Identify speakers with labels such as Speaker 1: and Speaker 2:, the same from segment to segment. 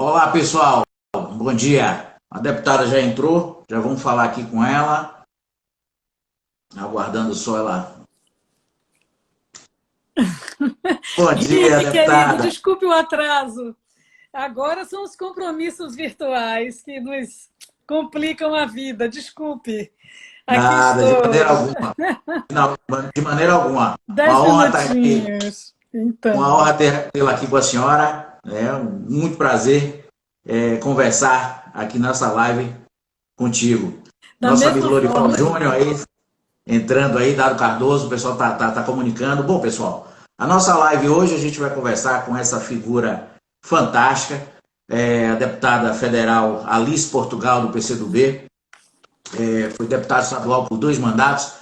Speaker 1: Olá, pessoal. Bom dia. A deputada já entrou, já vamos falar aqui com ela. Aguardando só ela. Bom dia,
Speaker 2: Rick, querido,
Speaker 1: deputada.
Speaker 2: desculpe o atraso. Agora são os compromissos virtuais que nos complicam a vida. Desculpe. Aqui
Speaker 1: Nada, de maneira
Speaker 2: estou.
Speaker 1: alguma. Não, de maneira alguma. Uma
Speaker 2: Dez
Speaker 1: honra estar aqui,
Speaker 2: minutinhos.
Speaker 1: uma
Speaker 2: Então,
Speaker 1: honra tê-la aqui com a senhora. É muito prazer conversar aqui nessa live contigo.
Speaker 2: da
Speaker 1: Nosso amigo
Speaker 2: mesma
Speaker 1: Lorival
Speaker 2: forma,
Speaker 1: Júnior aí, entrando aí, Dado Cardoso, o pessoal tá comunicando. Bom, pessoal, a nossa live hoje a gente vai conversar com essa figura fantástica, a deputada federal Alice Portugal, do PCdoB, foi deputada estadual por 2 mandatos,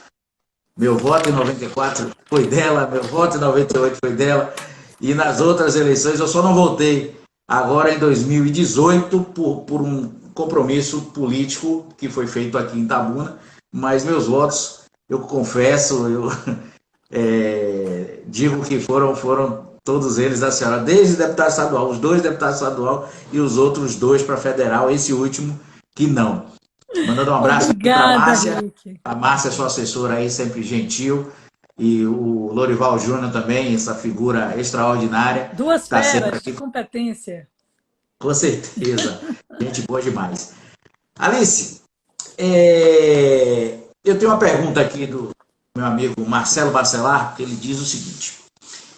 Speaker 1: meu voto em 94 foi dela, meu voto em 98 foi dela, e nas outras eleições eu só não votei agora em 2018 por um compromisso político que foi feito aqui em Itabuna, mas meus votos, eu confesso, eu digo que foram todos eles da senhora, desde deputado estadual, os 2 deputados estadual e os outros 2 para federal, esse último que não. Mandando um abraço aqui para
Speaker 2: obrigada, Rick.
Speaker 1: a Márcia, sua assessora aí, sempre gentil, e o Lorival Júnior também, essa figura extraordinária,
Speaker 2: Duas
Speaker 1: está sempre
Speaker 2: feras de
Speaker 1: aqui,
Speaker 2: competência.
Speaker 1: com certeza, gente boa demais. Alice, eu tenho uma pergunta aqui do meu amigo Marcelo Bacelar, que ele diz o seguinte: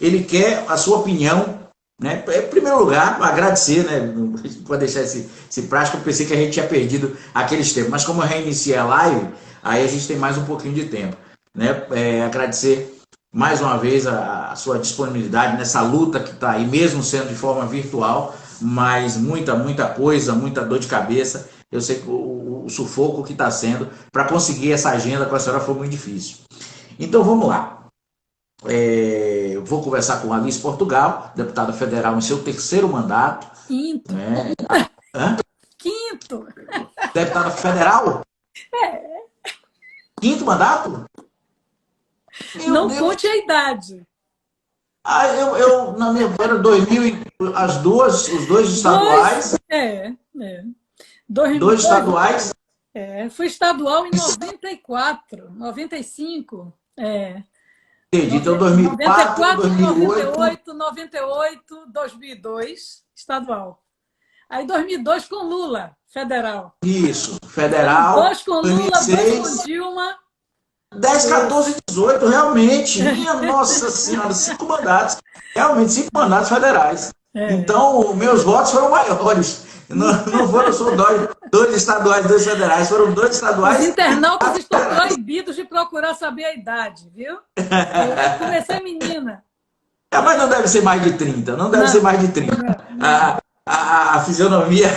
Speaker 1: ele quer a sua opinião, né? Em primeiro lugar, agradecer, né? Não pode deixar esse prático, eu pensei que a gente tinha perdido aqueles tempos, mas como eu reiniciei a live, aí a gente tem mais um pouquinho de tempo, né? Agradecer mais uma vez a sua disponibilidade nessa luta que está aí, mesmo sendo de forma virtual, mas muita coisa, muita dor de cabeça. Eu sei que o sufoco que está sendo para conseguir essa agenda com a senhora foi muito difícil. Então vamos lá. Eu vou conversar com a Alice Portugal, deputada federal em seu 3º mandato.
Speaker 2: Quinto.
Speaker 1: Né? Hã?
Speaker 2: Quinto.
Speaker 1: Deputada federal? 5º mandato? Meu
Speaker 2: Não
Speaker 1: Deus!
Speaker 2: conte a idade.
Speaker 1: Na minha era 2000, os dois
Speaker 2: Dois.
Speaker 1: estaduais,
Speaker 2: Dois,
Speaker 1: dois
Speaker 2: dois,
Speaker 1: estaduais,
Speaker 2: fui estadual em 94, 95.
Speaker 1: entendi, então
Speaker 2: Noventa e
Speaker 1: 2004,
Speaker 2: quatro, noventa e
Speaker 1: 2008,
Speaker 2: oito, 98, 2002, estadual. Aí 2002 com Lula, federal.
Speaker 1: isso,
Speaker 2: Então,
Speaker 1: federal,
Speaker 2: dois com Lula, dois com
Speaker 1: 2006,
Speaker 2: Dilma.
Speaker 1: 10,
Speaker 2: Esse.
Speaker 1: 14, 18, realmente, minha Nossa Senhora, 5 mandatos, realmente 5 mandatos federais.
Speaker 2: É.
Speaker 1: Então, meus votos foram maiores. Não foram só dois estaduais, 2 federais, foram 2 estaduais
Speaker 2: Os
Speaker 1: e
Speaker 2: internautas
Speaker 1: 4
Speaker 2: estão
Speaker 1: federais.
Speaker 2: proibidos de procurar saber a idade, viu? Eu comecei menina.
Speaker 1: Mas não deve ser mais de 30, não deve ser
Speaker 2: Não,
Speaker 1: mais de 30.
Speaker 2: não,
Speaker 1: A,
Speaker 2: não.
Speaker 1: a fisionomia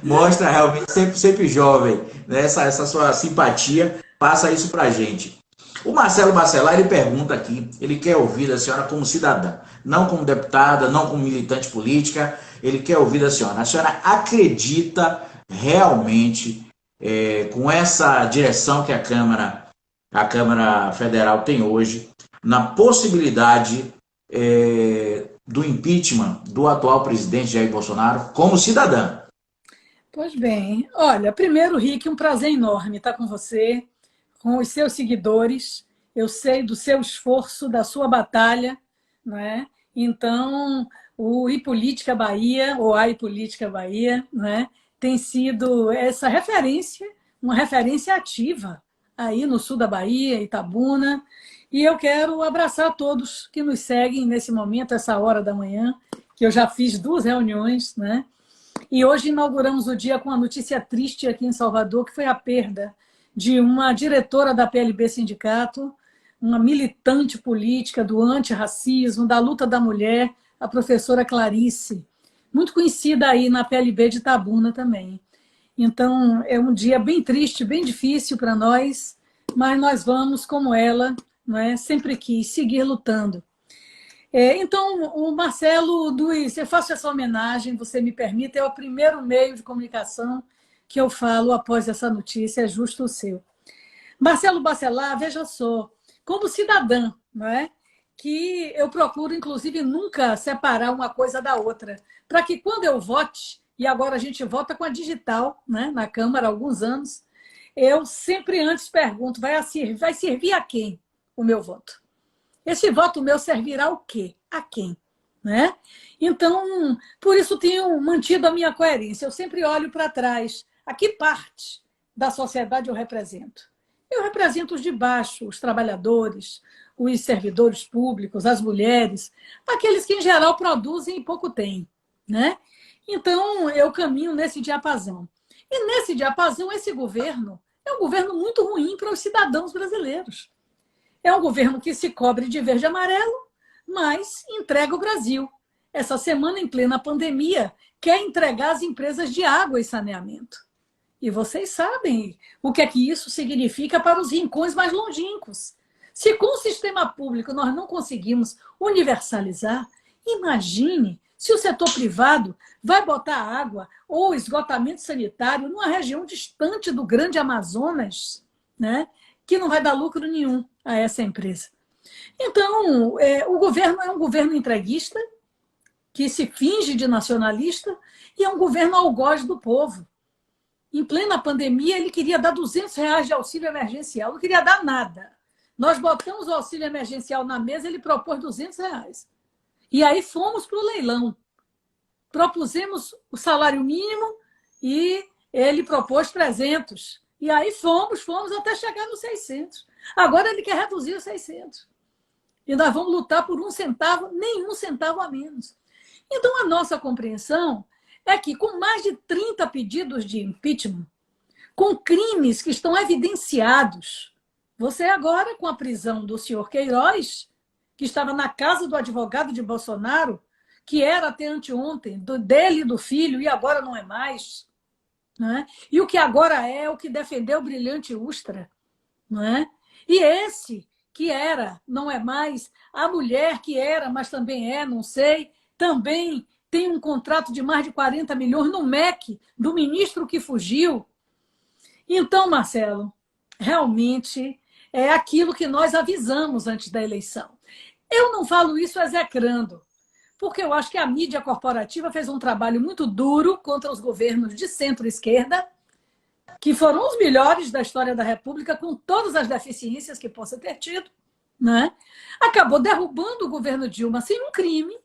Speaker 1: mostra realmente sempre jovem, né? Essa sua simpatia passa isso pra gente. O Marcelo Bacelar, ele pergunta aqui, ele quer ouvir da senhora como cidadã, não como deputada, não como militante política, ele quer ouvir da senhora. A senhora acredita realmente, com essa direção que a Câmara Federal tem hoje, na possibilidade do impeachment do atual presidente Jair Bolsonaro como cidadã?
Speaker 2: Pois bem, olha, primeiro, Rick, um prazer enorme estar com você, com os seus seguidores. Eu sei do seu esforço, da sua batalha, não é? Então, o iPolítica Bahia, ou a iPolítica Bahia, não é? Tem sido essa referência, uma referência ativa aí no sul da Bahia, Itabuna. E eu quero abraçar todos que nos seguem nesse momento, essa hora da manhã, que eu já fiz 2 reuniões, né? E hoje inauguramos o dia com uma notícia triste aqui em Salvador, que foi a perda de uma diretora da PLB Sindicato, uma militante política do antirracismo, da luta da mulher, a professora Clarice, muito conhecida aí na PLB de Itabuna também. Então, é um dia bem triste, bem difícil para nós, mas nós vamos, como ela, não é? Sempre quis seguir lutando. Então, o Marcelo, eu faço essa homenagem, você me permite, é o primeiro meio de comunicação que eu falo após essa notícia, é justo o seu. Marcelo Bacelar, veja só, como cidadã, não é? que eu procuro, inclusive, nunca separar uma coisa da outra, para que quando eu vote, e agora a gente vota com a digital, né, na Câmara há alguns anos, eu sempre antes pergunto, vai servir a quem o meu voto? Esse voto meu servirá ao quê? A quem? Né? Então, por isso tenho mantido a minha coerência. Eu sempre olho para trás. A que parte da sociedade eu represento? Eu represento os de baixo, os trabalhadores, os servidores públicos, as mulheres, aqueles que, em geral, produzem e pouco têm. Né? Então, eu caminho nesse diapasão. E nesse diapasão, esse governo é um governo muito ruim para os cidadãos brasileiros. É um governo que se cobre de verde e amarelo, mas entrega o Brasil. Essa semana, em plena pandemia, quer entregar as empresas de água e saneamento. E vocês sabem o que é que isso significa para os rincões mais longínquos. Se com o sistema público nós não conseguimos universalizar, imagine se o setor privado vai botar água ou esgotamento sanitário numa região distante do Grande Amazonas, né, que não vai dar lucro nenhum a essa empresa. Então, o governo é um governo entreguista, que se finge de nacionalista, e é um governo algoz do povo. Em plena pandemia, ele queria dar R$ 200 de auxílio emergencial, não queria dar nada. Nós botamos o auxílio emergencial na mesa, ele propôs R$ 200. E aí fomos para o leilão. Propusemos o salário mínimo e ele propôs 300. E aí fomos até chegar nos 600. Agora ele quer reduzir os 600. E nós vamos lutar por nenhum centavo a menos. Então, a nossa compreensão é que, com mais de 30 pedidos de impeachment, com crimes que estão evidenciados, você agora, com a prisão do senhor Queiroz, que estava na casa do advogado de Bolsonaro, que era até anteontem, dele e do filho, e agora não é mais, né? E o que agora é o que defendeu o brilhante Ustra, né? E esse que era, não é mais, a mulher que era, mas também é, não sei, também tem um contrato de mais de 40 milhões no MEC, do ministro que fugiu. Então, Marcelo, realmente é aquilo que nós avisamos antes da eleição. Eu não falo isso execrando, porque eu acho que a mídia corporativa fez um trabalho muito duro contra os governos de centro-esquerda, que foram os melhores da história da República, com todas as deficiências que possa ter tido, né? Acabou derrubando o governo Dilma sem um crime,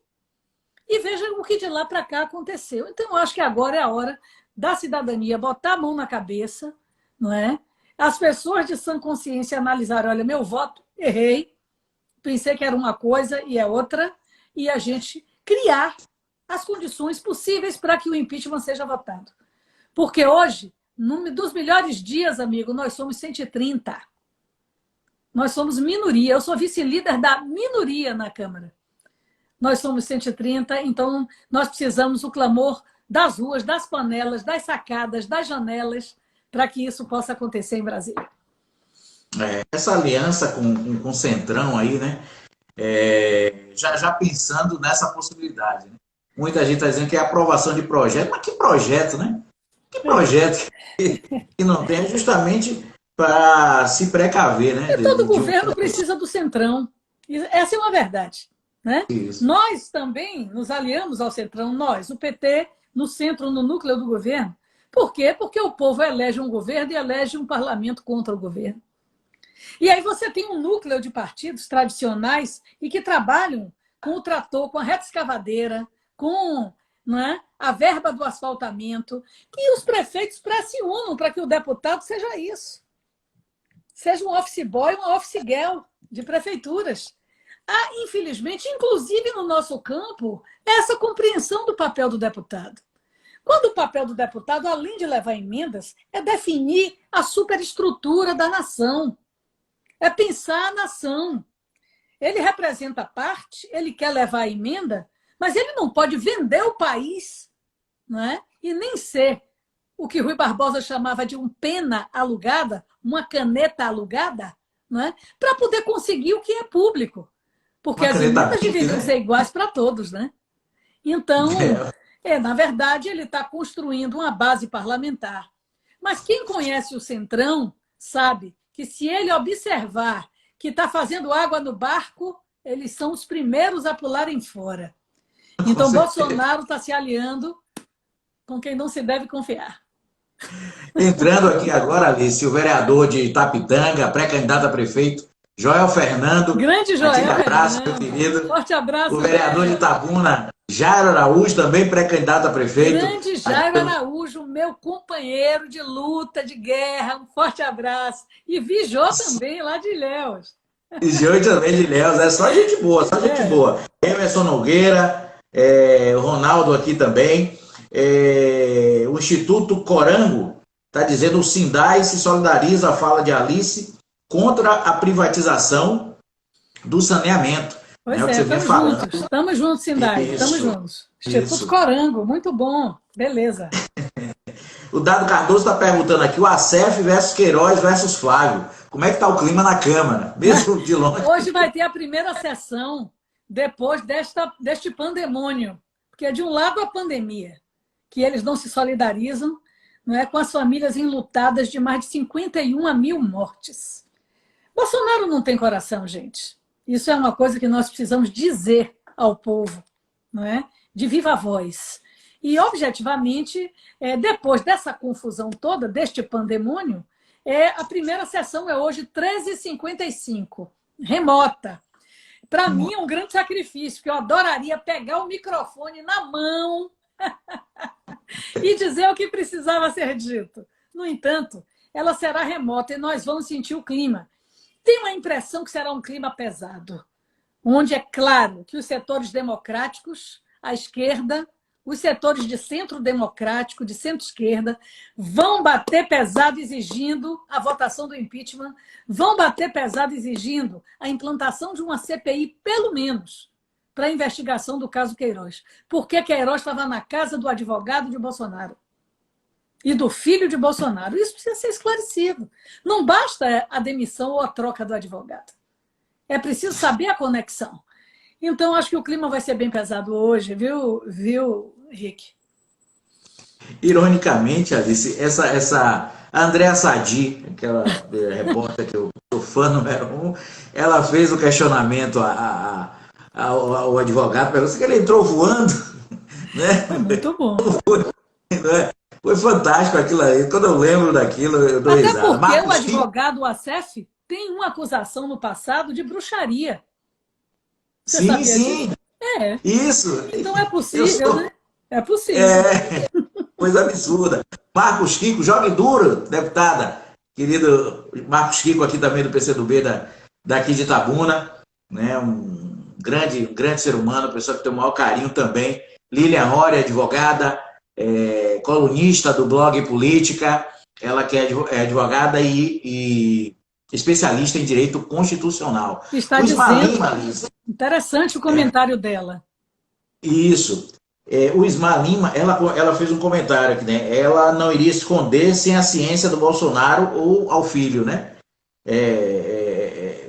Speaker 2: e veja o que de lá para cá aconteceu. Então, eu acho que agora é a hora da cidadania botar a mão na cabeça, não é? As pessoas de sã consciência analisarem, olha, meu voto, errei, pensei que era uma coisa e é outra, e a gente criar as condições possíveis para que o impeachment seja votado. Porque hoje, dos melhores dias, amigo, nós somos 130. Nós somos minoria. Eu sou vice-líder da minoria na Câmara. Nós somos 130, então nós precisamos o clamor das ruas, das panelas, das sacadas, das janelas, para que isso possa acontecer em Brasília.
Speaker 1: Essa aliança com o Centrão aí, né? Já pensando nessa possibilidade. Né? Muita gente está dizendo que é aprovação de projeto, mas que projeto, né? Que projeto que não tem, justamente para se precaver, né?
Speaker 2: E todo governo precisa do Centrão. Essa é uma verdade. Né? Nós também nos aliamos ao Centrão, nós, o PT, no centro, no núcleo do governo. Por quê? Porque o povo elege um governo e elege um parlamento contra o governo. E aí você tem um núcleo de partidos tradicionais e que trabalham com o trator, com a reta escavadeira, com, né, a verba do asfaltamento, e os prefeitos pressionam para que o deputado seja isso. Seja um office boy, uma office girl de prefeituras. Há, infelizmente, inclusive no nosso campo, essa compreensão do papel do deputado. Quando o papel do deputado, além de levar emendas, é definir a superestrutura da nação. É pensar a nação. Ele representa parte, ele quer levar a emenda, mas ele não pode vender o país, não é? E nem ser o que Rui Barbosa chamava de um pena alugada, uma caneta alugada, não é? Para poder conseguir o que é público. Porque as emendas deveriam ser iguais para todos, né? Então, na verdade, ele está construindo uma base parlamentar. Mas quem conhece o Centrão sabe que se ele observar que está fazendo água no barco, eles são os primeiros a pularem fora. Então, Bolsonaro está se aliando com quem não se deve confiar.
Speaker 1: Entrando aqui agora, Alice, o vereador de Itapitanga, pré-candidato a prefeito, Joel Fernando.
Speaker 2: Grande Joel
Speaker 1: Aquele abraço,
Speaker 2: Fernando.
Speaker 1: meu querido.
Speaker 2: Forte abraço,
Speaker 1: o vereador de Itabuna, Jairo Araújo, também pré-candidato a prefeito.
Speaker 2: Grande Jairo Araújo, meu companheiro de luta, de guerra. Um forte abraço. E Vijô também, lá de Ilhéus.
Speaker 1: Vijô também de Ilhéus. É só gente boa, só gente boa. Emerson Nogueira, o Ronaldo aqui também. O Instituto Corango está dizendo: o Sindai se solidariza à fala de Alice contra a privatização do saneamento.
Speaker 2: Pois estamos juntos, Sindai, estamos juntos. Instituto Corango, muito bom, beleza.
Speaker 1: O Dado Cardoso está perguntando aqui: o ACF versus Queiroz versus Flávio. Como é que está o clima na Câmara, mesmo de longe?
Speaker 2: Hoje vai ter a primeira sessão depois deste pandemônio, porque de um lado a pandemia, que eles não se solidarizam, não é, com as famílias enlutadas de mais de 51 mil mortes. Bolsonaro não tem coração, gente. Isso é uma coisa que nós precisamos dizer ao povo, não é? De viva voz. E, objetivamente, depois dessa confusão toda, deste pandemônio, a primeira sessão é hoje 13h55, remota. Para mim é um grande sacrifício, porque eu adoraria pegar o microfone na mão e dizer o que precisava ser dito. No entanto, ela será remota e nós vamos sentir o clima. Tenho a impressão que será um clima pesado, onde é claro que os setores democráticos, a esquerda, os setores de centro democrático, de centro-esquerda, vão bater pesado exigindo a votação do impeachment, vão bater pesado exigindo a implantação de uma CPI, pelo menos, para a investigação do caso Queiroz. Porque Queiroz estava na casa do advogado de Bolsonaro e do filho de Bolsonaro. Isso precisa ser esclarecido. Não basta a demissão ou a troca do advogado. É preciso saber a conexão. Então, acho que o clima vai ser bem pesado hoje, viu, Rick?
Speaker 1: Ironicamente, Alice, a Andréa Sadi, aquela repórter que eu sou fã número 1, ela fez o questionamento ao advogado, perguntou se ele entrou voando. Né?
Speaker 2: Foi muito bom.
Speaker 1: Foi fantástico aquilo aí. Quando eu lembro daquilo, eu dou risada.
Speaker 2: Até porque o advogado, o ACF, tem uma acusação no passado de bruxaria. Você
Speaker 1: sim,
Speaker 2: sabia
Speaker 1: sim.
Speaker 2: disso?
Speaker 1: Isso.
Speaker 2: Então é possível, né? É possível.
Speaker 1: Coisa absurda. Marcos Kiko, jogue duro, deputada. Querido Marcos Kiko, aqui também do PCdoB, daqui de Itabuna. Né? Um grande ser humano, pessoa que tem o maior carinho também. Lilian Hori, advogada, colunista do blog Política. Ela que é advogada e especialista em direito constitucional.
Speaker 2: Está dizendo... Interessante o comentário dela.
Speaker 1: Isso. O Ismar Lima, ela fez um comentário aqui, né? Ela não iria esconder sem a ciência do Bolsonaro ou ao filho, né?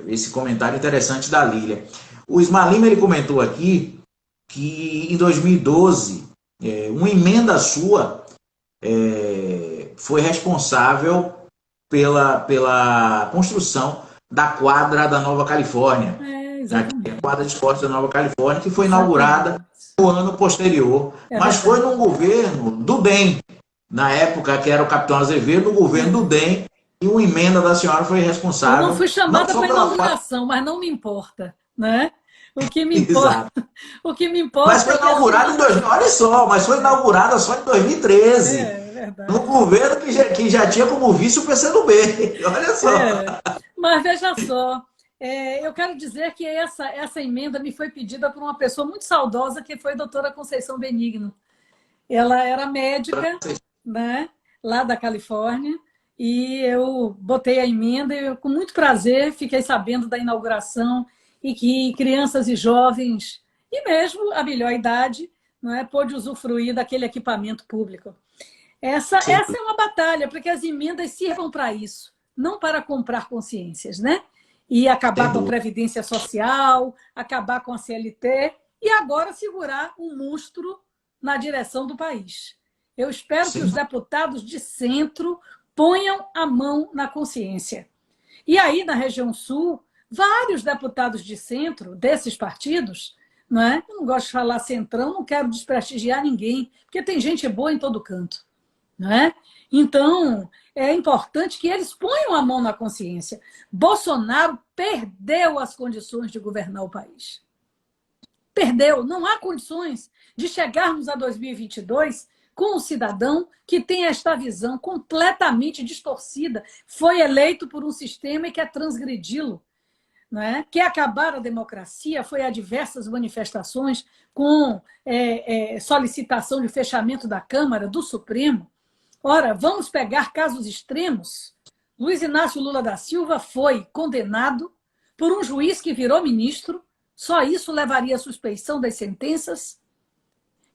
Speaker 1: Esse comentário interessante da Lília. O Ismar Lima, ele comentou aqui que em 2012, uma emenda sua foi responsável pela construção da quadra da Nova Califórnia.
Speaker 2: Exatamente.
Speaker 1: A quadra de esportes da Nova Califórnia, que foi inaugurada no ano posterior. Mas foi num governo do DEM, na época que era o capitão Azevedo, no governo do DEM, e uma emenda da senhora foi responsável.
Speaker 2: Eu não fui chamada para inauguração, mas não me importa, né? O que me importa. O que me importa.
Speaker 1: Mas foi inaugurada em 2000, olha só, mas foi inaugurada só em 2013.
Speaker 2: Verdade.
Speaker 1: No governo que já tinha como vice o PCdoB. Olha só.
Speaker 2: Mas veja só. Eu quero dizer que essa emenda me foi pedida por uma pessoa muito saudosa, que foi a doutora Conceição Benigno. Ela era médica, né, lá da Califórnia, e eu botei a emenda e eu, com muito prazer, fiquei sabendo da inauguração e que crianças e jovens, e mesmo a melhor idade, não é, pôde usufruir daquele equipamento público. Essa é uma batalha, porque as emendas sirvam para isso, não para comprar consciências, né? E acabar com a Previdência Social, acabar com a CLT e agora segurar um monstro na direção do país. Eu espero que os deputados de centro ponham a mão na consciência. E aí, na região sul, vários deputados de centro desses partidos, não é? Eu não gosto de falar centrão, não quero desprestigiar ninguém, porque tem gente boa em todo canto, não é? Então, é importante que eles ponham a mão na consciência. Bolsonaro perdeu as condições de governar o país. Perdeu. Não há condições de chegarmos a 2022 com um cidadão que tem esta visão completamente distorcida. Foi eleito por um sistema e quer transgredi-lo, não é? Quer acabar a democracia, foi a diversas manifestações com solicitação de fechamento da Câmara, do Supremo. Ora, vamos pegar casos extremos. Luiz Inácio Lula da Silva foi condenado por um juiz que virou ministro, só isso levaria à suspeição das sentenças,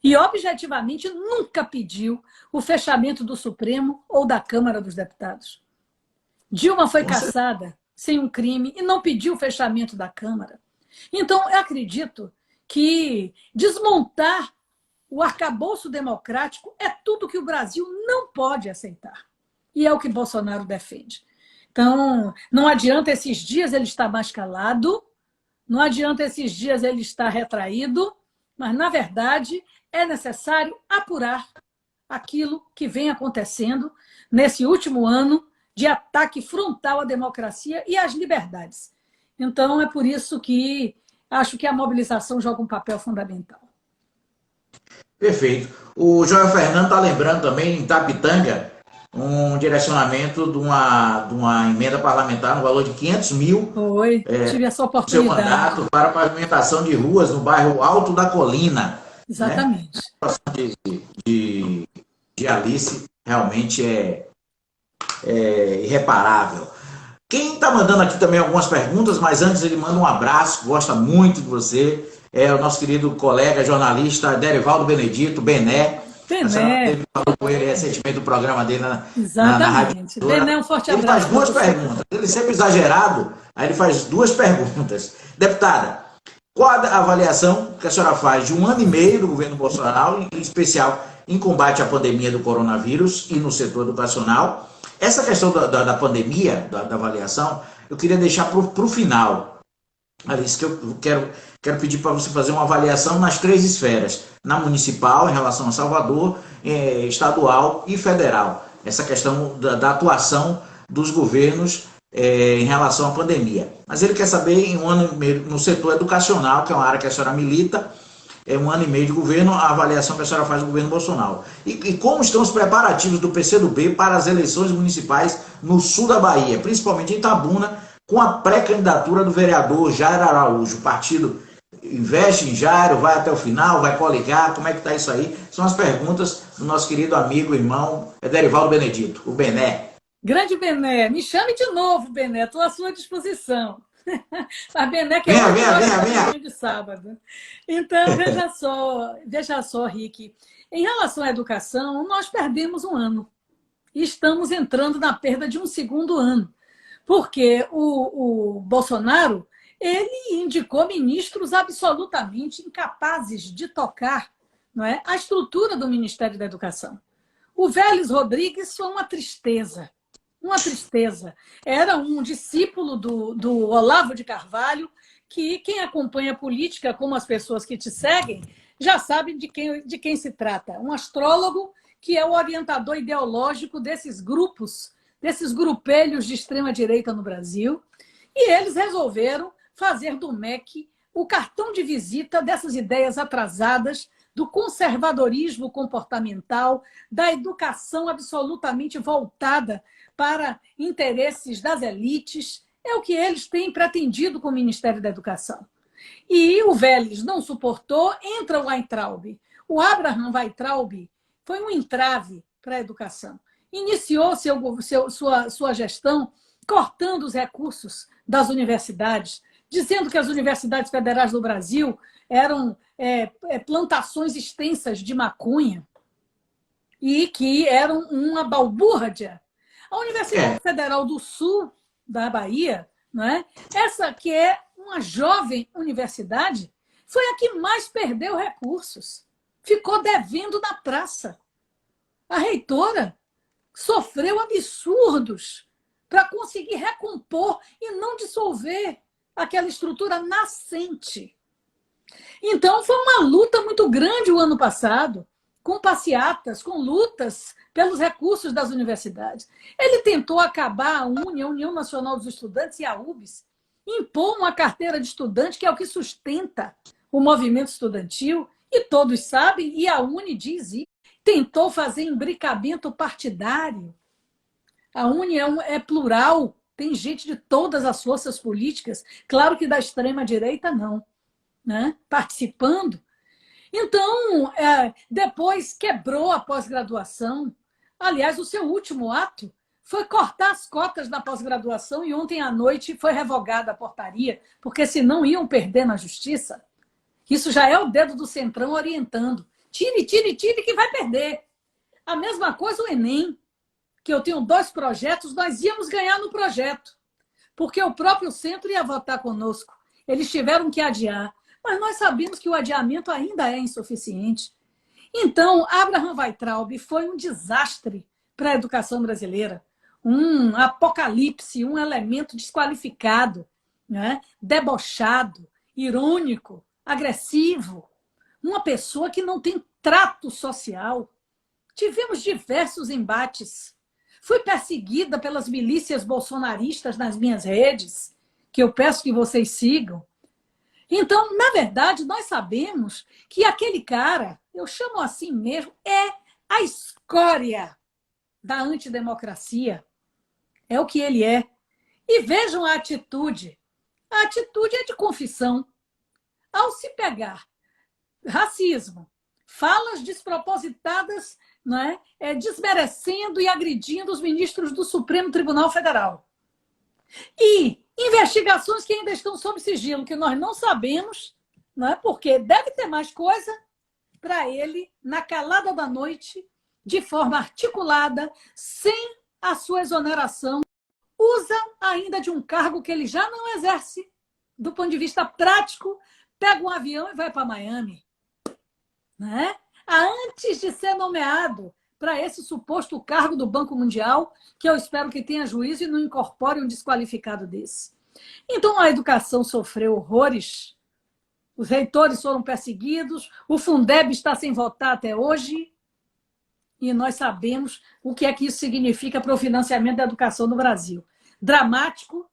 Speaker 2: e objetivamente nunca pediu o fechamento do Supremo ou da Câmara dos Deputados. Dilma foi cassada sem um crime e não pediu o fechamento da Câmara. Então, eu acredito que desmontar o arcabouço democrático é tudo que o Brasil não pode aceitar. E é o que Bolsonaro defende. Então, não adianta esses dias ele estar mais calado, não adianta esses dias ele estar retraído, mas, na verdade, é necessário apurar aquilo que vem acontecendo nesse último ano de ataque frontal à democracia e às liberdades. Então, é por isso que acho que a mobilização joga um papel fundamental.
Speaker 1: Perfeito. O Joel Fernando está lembrando também, em Tapitanga, um direcionamento de uma emenda parlamentar no valor de 500 mil.
Speaker 2: Tive essa oportunidade.
Speaker 1: Seu mandato para a pavimentação de ruas no bairro Alto da Colina.
Speaker 2: Exatamente.
Speaker 1: Né? A situação de Alice realmente é irreparável. Quem está mandando aqui também algumas perguntas, mas antes ele manda um abraço, gosta muito de você, é o nosso querido colega jornalista Derivaldo Benedito, Bené. Ele falou com ele recentemente do programa dele na rádio.
Speaker 2: Bené, um forte abraço.
Speaker 1: Ele faz duas perguntas. Ele sempre exagerado, aí ele faz duas perguntas. Deputada, qual a avaliação que a senhora faz de 1 ano e meio do governo Bolsonaro, em especial em combate à pandemia do coronavírus e no setor educacional? Essa questão da pandemia, da avaliação, eu queria deixar para o final. Alice, que eu quero pedir para você fazer uma avaliação nas 3 esferas. Na municipal, em relação a Salvador, estadual e federal. Essa questão da atuação dos governos em relação à pandemia. Mas ele quer saber, em 1 ano e meio, no setor educacional, que é uma área que a senhora milita, 1 ano e meio de governo, a avaliação que a senhora faz do governo Bolsonaro. E como estão os preparativos do PCdoB para as eleições municipais no sul da Bahia, principalmente em Itabuna, com a pré-candidatura do vereador Jairo Araújo. O partido investe em Jairo, vai até o final, vai coligar, como é que está isso aí? São as perguntas do nosso querido amigo, irmão, Derivaldo Benedito, o Bené.
Speaker 2: Grande Bené, me chame de novo, Bené, estou à sua disposição. A Bené que venha de sábado. Então, veja só, Rick, em relação à educação, nós perdemos 1 ano. E estamos entrando na perda de um 2º ano. Porque o Bolsonaro, ele indicou ministros absolutamente incapazes de tocar, não é, a estrutura do Ministério da Educação. O Vélez Rodrigues foi uma tristeza. Uma tristeza. Era um discípulo do Olavo de Carvalho, que quem acompanha a política, como as pessoas que te seguem, já sabem de quem se trata. Um astrólogo que é o orientador ideológico desses grupos, desses grupelhos de extrema-direita no Brasil, e eles resolveram fazer do MEC o cartão de visita dessas ideias atrasadas, do conservadorismo comportamental, da educação absolutamente voltada para interesses das elites. É o que eles têm pretendido com o Ministério da Educação. E o Vélez não suportou, entra o Weintraub. O Abraham Weintraub foi um entrave para a educação. Iniciou sua gestão cortando os recursos das universidades, dizendo que as universidades federais do Brasil eram plantações extensas de maconha e que eram uma balbúrdia. A Universidade Federal do Sul da Bahia, não é? Essa que é uma jovem universidade, foi a que mais perdeu recursos. Ficou devendo na praça. A reitora sofreu absurdos para conseguir recompor e não dissolver aquela estrutura nascente. Então, foi uma luta muito grande o ano passado, com passeatas, com lutas pelos recursos das universidades. Ele tentou acabar a UNE, a União Nacional dos Estudantes, e a UBS, impor uma carteira de estudante, que é o que sustenta o movimento estudantil, e todos sabem, e a UNE diz isso. Tentou fazer imbricamento partidário. A UNE é plural, tem gente de todas as forças políticas, claro que da extrema-direita não, né? Participando. Então, depois quebrou a pós-graduação. Aliás, o seu último ato foi cortar as cotas da pós-graduação e ontem à noite foi revogada a portaria, porque senão iam perder na justiça. Isso já é o dedo do Centrão orientando. Tire, tire, tire que vai perder. A mesma coisa o Enem, que eu tenho 2 projetos, nós íamos ganhar no projeto, porque o próprio centro ia votar conosco. Eles tiveram que adiar. Mas nós sabemos que o adiamento ainda é insuficiente. Então, Abraham Weintraub foi um desastre para a educação brasileira. Um apocalipse, um elemento desqualificado, né? Debochado, irônico, agressivo. Uma pessoa que não tem trato social. Tivemos diversos embates. Fui perseguida pelas milícias bolsonaristas nas minhas redes, que eu peço que vocês sigam. Então, na verdade, nós sabemos que aquele cara, eu chamo assim mesmo, é a escória da antidemocracia. É o que ele é. E vejam a atitude. A atitude é de confissão. Ao se pegar racismo, falas despropositadas, não é? Desmerecendo e agredindo os ministros do Supremo Tribunal Federal. E investigações que ainda estão sob sigilo, que nós não sabemos, não é? Porque deve ter mais coisa para ele, na calada da noite, de forma articulada, sem a sua exoneração, usa ainda de um cargo que ele já não exerce, do ponto de vista prático, pega um avião e vai para Miami. Né? Antes de ser nomeado para esse suposto cargo do Banco Mundial, que eu espero que tenha juízo e não incorpore um desqualificado desse. Então, a educação sofreu horrores, os reitores foram perseguidos, o Fundeb está sem votar até hoje, e nós sabemos o que é que isso significa para o financiamento da educação no Brasil. Dramático,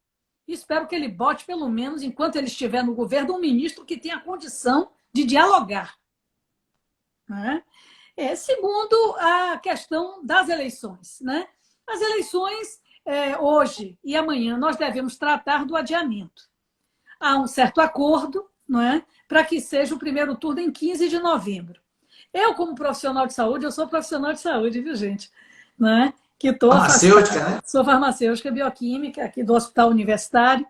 Speaker 2: espero que ele bote, pelo menos, enquanto ele estiver no governo, um ministro que tenha condição de dialogar. Né? Segundo a questão das eleições. Né? As eleições, hoje e amanhã, nós devemos tratar do adiamento. Há um certo acordo, não é? Para que seja o primeiro turno em 15 de novembro. Eu, como profissional de saúde, eu sou profissional de saúde, viu, gente? Né? Que
Speaker 1: farmacêutica, né?
Speaker 2: Sou farmacêutica bioquímica, aqui do Hospital Universitário,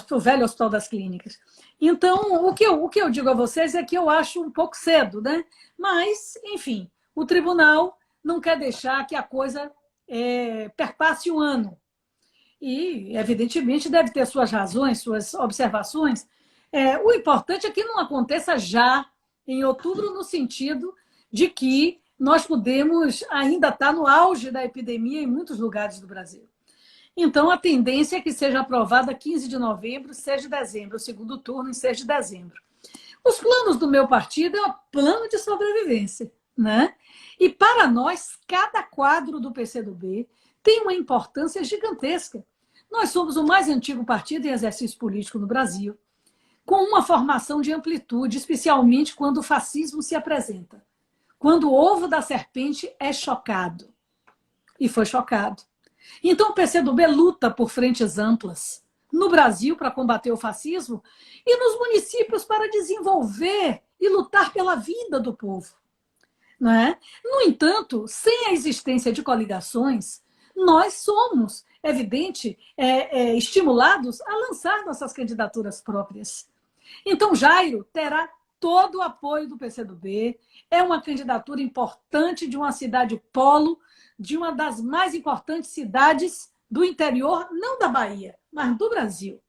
Speaker 2: do velho Hospital das Clínicas. Então, o que eu digo a vocês é que eu acho um pouco cedo, né? Mas, enfim, o tribunal não quer deixar que a coisa perpasse um ano. E, evidentemente, deve ter suas razões, suas observações. O importante é que não aconteça já em outubro, no sentido de que nós podemos ainda estar no auge da epidemia em muitos lugares do Brasil. Então, a tendência é que seja aprovada 15 de novembro, 6 de dezembro, o segundo turno em 6 de dezembro. Os planos do meu partido é um plano de sobrevivência. Né? E, para nós, cada quadro do PCdoB tem uma importância gigantesca. Nós somos o mais antigo partido em exercício político no Brasil, com uma formação de amplitude, especialmente quando o fascismo se apresenta. Quando o ovo da serpente é chocado. E foi chocado. Então, o PCdoB luta por frentes amplas no Brasil para combater o fascismo e nos municípios para desenvolver e lutar pela vida do povo. Não é? No entanto, sem a existência de coligações, nós somos, evidente, estimulados a lançar nossas candidaturas próprias. Então, Jairo terá todo o apoio do PCdoB, é uma candidatura importante de uma cidade polo, de uma das mais importantes cidades do interior, não da Bahia, mas do Brasil.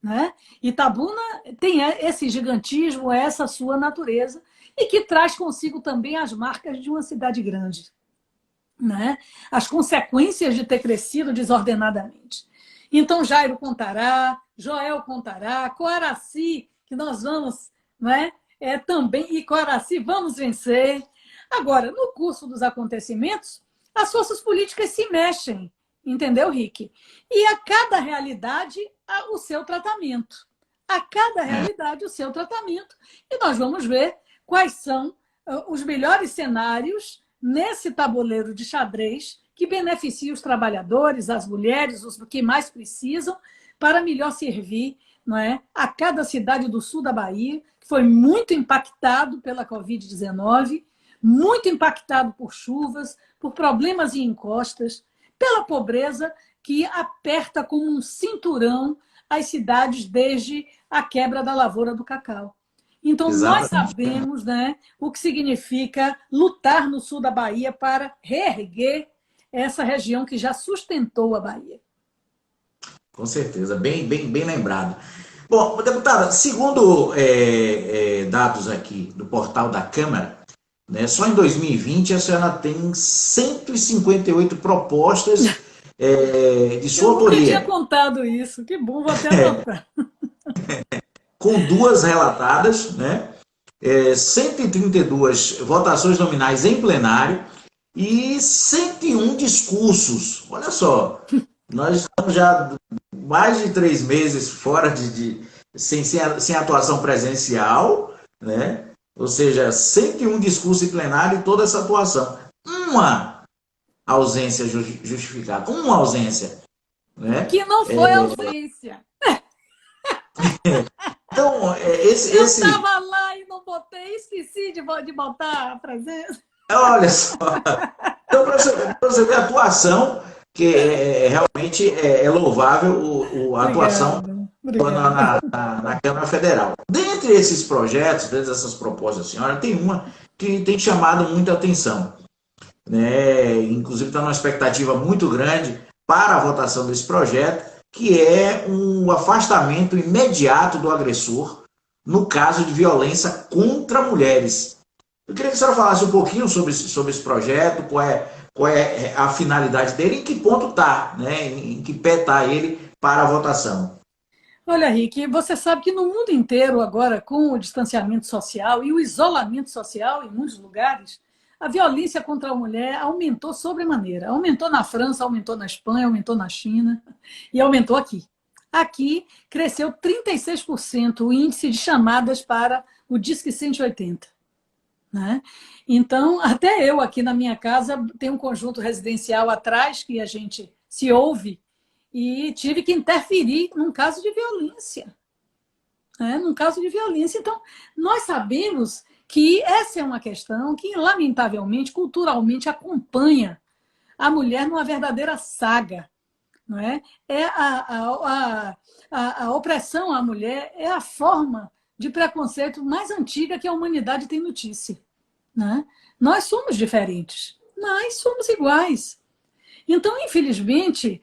Speaker 2: Né? Itabuna tem esse gigantismo, essa sua natureza, e que traz consigo também as marcas de uma cidade grande. Né? As consequências de ter crescido desordenadamente. Então, Jairo contará Joel contará, Coaraci, que nós vamos, não é? Também, e Coaraci, vamos vencer. Agora, no curso dos acontecimentos, as forças políticas se mexem, entendeu, Rick? E a cada realidade, o seu tratamento. A cada realidade, o seu tratamento. E nós vamos ver quais são os melhores cenários nesse tabuleiro de xadrez que beneficia os trabalhadores, as mulheres, os que mais precisam, para melhor servir, não é, a cada cidade do sul da Bahia, que foi muito impactado pela Covid-19, muito impactado por chuvas, por problemas em encostas, pela pobreza que aperta como um cinturão as cidades desde a quebra da lavoura do cacau. Então, nós
Speaker 1: Exatamente.
Speaker 2: sabemos, né, o que significa lutar no sul da Bahia para reerguer essa região que já sustentou a Bahia.
Speaker 1: Com certeza, bem lembrado. Bom, deputada, segundo dados aqui do portal da Câmara, né, só em 2020 a senhora tem 158 propostas de sua autoria.
Speaker 2: Eu nunca tinha contado isso, que bom, vou até anotar.
Speaker 1: Com 2 relatadas, né, 132 votações nominais em plenário e 101 discursos. Olha só, nós estamos já mais de 3 meses fora sem atuação presencial, né? Ou seja, 101 discursos em plenário e toda essa atuação. Uma ausência justificada, uma ausência. Né?
Speaker 2: Que não foi ausência.
Speaker 1: Então,
Speaker 2: Eu estava lá e não botei, esqueci de botar a presença.
Speaker 1: Olha só. Então, para você ver a atuação, que realmente é louvável a atuação na Câmara Federal. Dentre esses projetos, dentre essas propostas da senhora, tem uma que tem chamado muita atenção. Né? Inclusive está numa expectativa muito grande para a votação desse projeto, que é um afastamento imediato do agressor no caso de violência contra mulheres. Eu queria que a senhora falasse um pouquinho sobre esse projeto, qual é a finalidade dele, em que ponto está, né? Em que pé está ele para a votação.
Speaker 2: Olha, Rick, você sabe que no mundo inteiro agora, com o distanciamento social e o isolamento social em muitos lugares, a violência contra a mulher aumentou sobremaneira. Aumentou na França, aumentou na Espanha, aumentou na China e aumentou aqui. Aqui cresceu 36% o índice de chamadas para o Disque 180. Né? Então, até eu aqui na minha casa tenho um conjunto residencial atrás que a gente se ouve e tive que interferir num caso de violência. Né? Num caso de violência. Então, nós sabemos que essa é uma questão que, lamentavelmente, culturalmente acompanha a mulher numa verdadeira saga. Não é? A opressão à mulher é a forma de preconceito mais antiga que a humanidade tem notícia. Né? Nós somos diferentes, nós somos iguais. Então, infelizmente,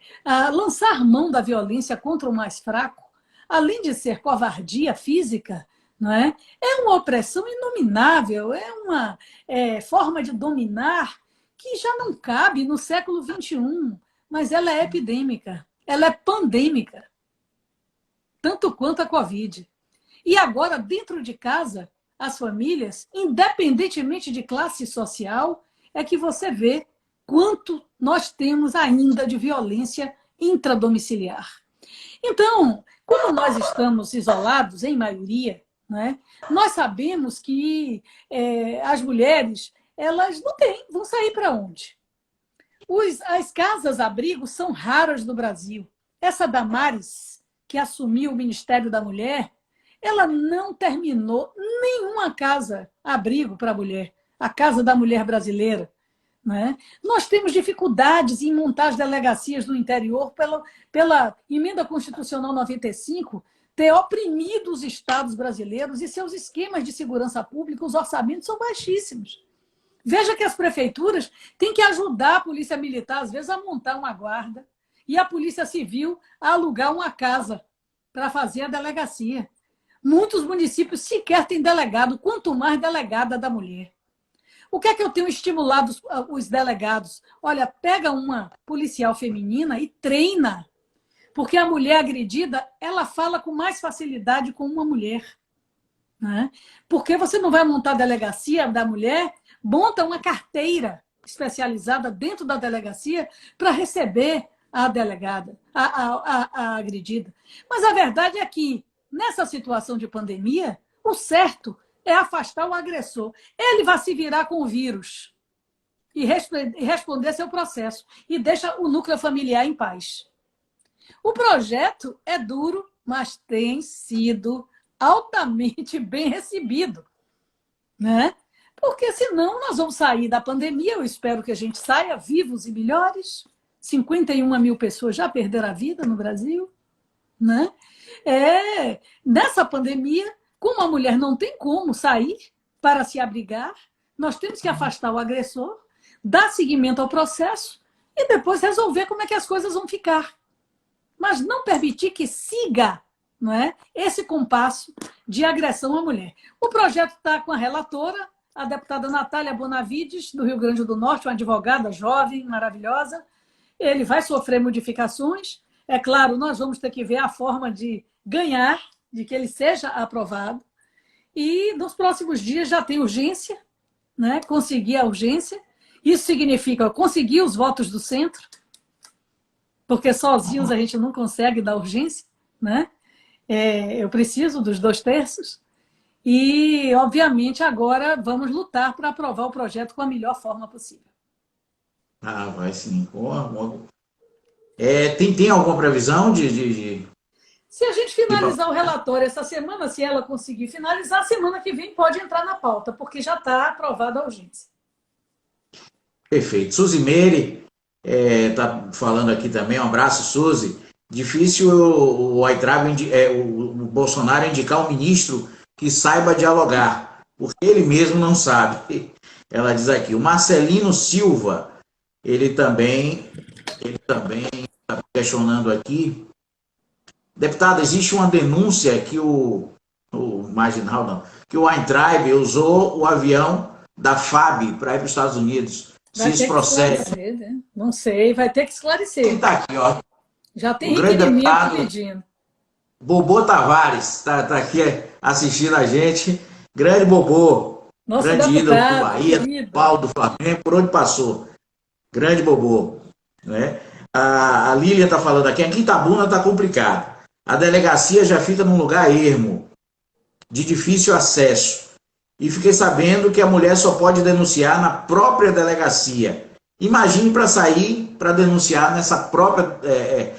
Speaker 2: lançar mão da violência contra o mais fraco, além de ser covardia física, não é? É uma opressão inominável, é uma forma de dominar que já não cabe no século XXI, mas ela é epidêmica, ela é pandêmica, tanto quanto a Covid. E agora, dentro de casa, as famílias, independentemente de classe social, é que você vê quanto nós temos ainda de violência intradomiciliar. Então, como nós estamos isolados, em maioria, né, nós sabemos que as mulheres elas não têm, vão sair para onde? As casas-abrigo são raras no Brasil. Essa Damares, que assumiu o Ministério da Mulher, ela não terminou nenhuma casa-abrigo para a mulher, a Casa da Mulher Brasileira. Né? Nós temos dificuldades em montar as delegacias no interior pela emenda constitucional 95 ter oprimido os estados brasileiros e seus esquemas de segurança pública, os orçamentos são baixíssimos. Veja que as prefeituras têm que ajudar a polícia militar, às vezes, a montar uma guarda e a polícia civil a alugar uma casa para fazer a delegacia. Muitos municípios sequer têm delegado, quanto mais delegada da mulher. O que é que eu tenho estimulado os delegados? Olha, pega uma policial feminina e treina. Porque a mulher agredida, ela fala com mais facilidade com uma mulher. Né? Porque você não vai montar a delegacia da mulher, monta uma carteira especializada dentro da delegacia para receber a delegada, a agredida. Mas a verdade é que, nessa situação de pandemia, o certo é afastar o agressor. Ele vai se virar com o vírus e responder seu processo. E deixa o núcleo familiar em paz. O projeto é duro, mas tem sido altamente bem recebido. Né? Porque senão nós vamos sair da pandemia, eu espero que a gente saia vivos e melhores. 51 mil pessoas já perderam a vida no Brasil. Né? Nessa pandemia, como a mulher não tem como sair para se abrigar, nós temos que afastar o agressor, dar seguimento ao processo e depois resolver como é que as coisas vão ficar. Mas não permitir que siga, não é, esse compasso de agressão à mulher. O projeto está com a relatora, a deputada Natália Bonavides, do Rio Grande do Norte, uma advogada jovem, maravilhosa. Ele vai sofrer modificações. É claro, nós vamos ter que ver a forma de ganhar, de que ele seja aprovado. E nos próximos dias já tem urgência, né? Conseguir a urgência. Isso significa conseguir os votos do centro, porque sozinhos a gente não consegue dar urgência, né? Eu preciso dos 2/3. E, obviamente, agora vamos lutar para aprovar o projeto com a melhor forma possível.
Speaker 1: Vai sim. Tem alguma previsão
Speaker 2: Se a gente finalizar o relatório essa semana, se ela conseguir finalizar, a semana que vem pode entrar na pauta, porque já está aprovada a urgência.
Speaker 1: Perfeito. Suzy Meire está falando aqui também. Um abraço, Suzy. Difícil o Bolsonaro indicar um ministro que saiba dialogar, porque ele mesmo não sabe. Ela diz aqui. O Marcelino Silva, ele também está questionando aqui. Deputado, existe uma denúncia que que o Weintraub usou o avião da FAB para ir para os Estados Unidos. Se isso procede.
Speaker 2: Né? Não sei, vai ter que esclarecer.
Speaker 1: Quem está aqui, ó?
Speaker 2: Já tem requerimento pedindo.
Speaker 1: Bobô Tavares está aqui assistindo a gente. Grande Bobô.
Speaker 2: Nossa,
Speaker 1: grande ídolo do Bahia,
Speaker 2: do
Speaker 1: Paulo do Flamengo, por onde passou. Grande Bobô. Né? A Lília está falando aqui. Aqui em Itabuna está complicado. A delegacia já fica num lugar ermo, de difícil acesso. E fiquei sabendo que a mulher só pode denunciar na própria delegacia. Imagine para sair, para denunciar nessa própria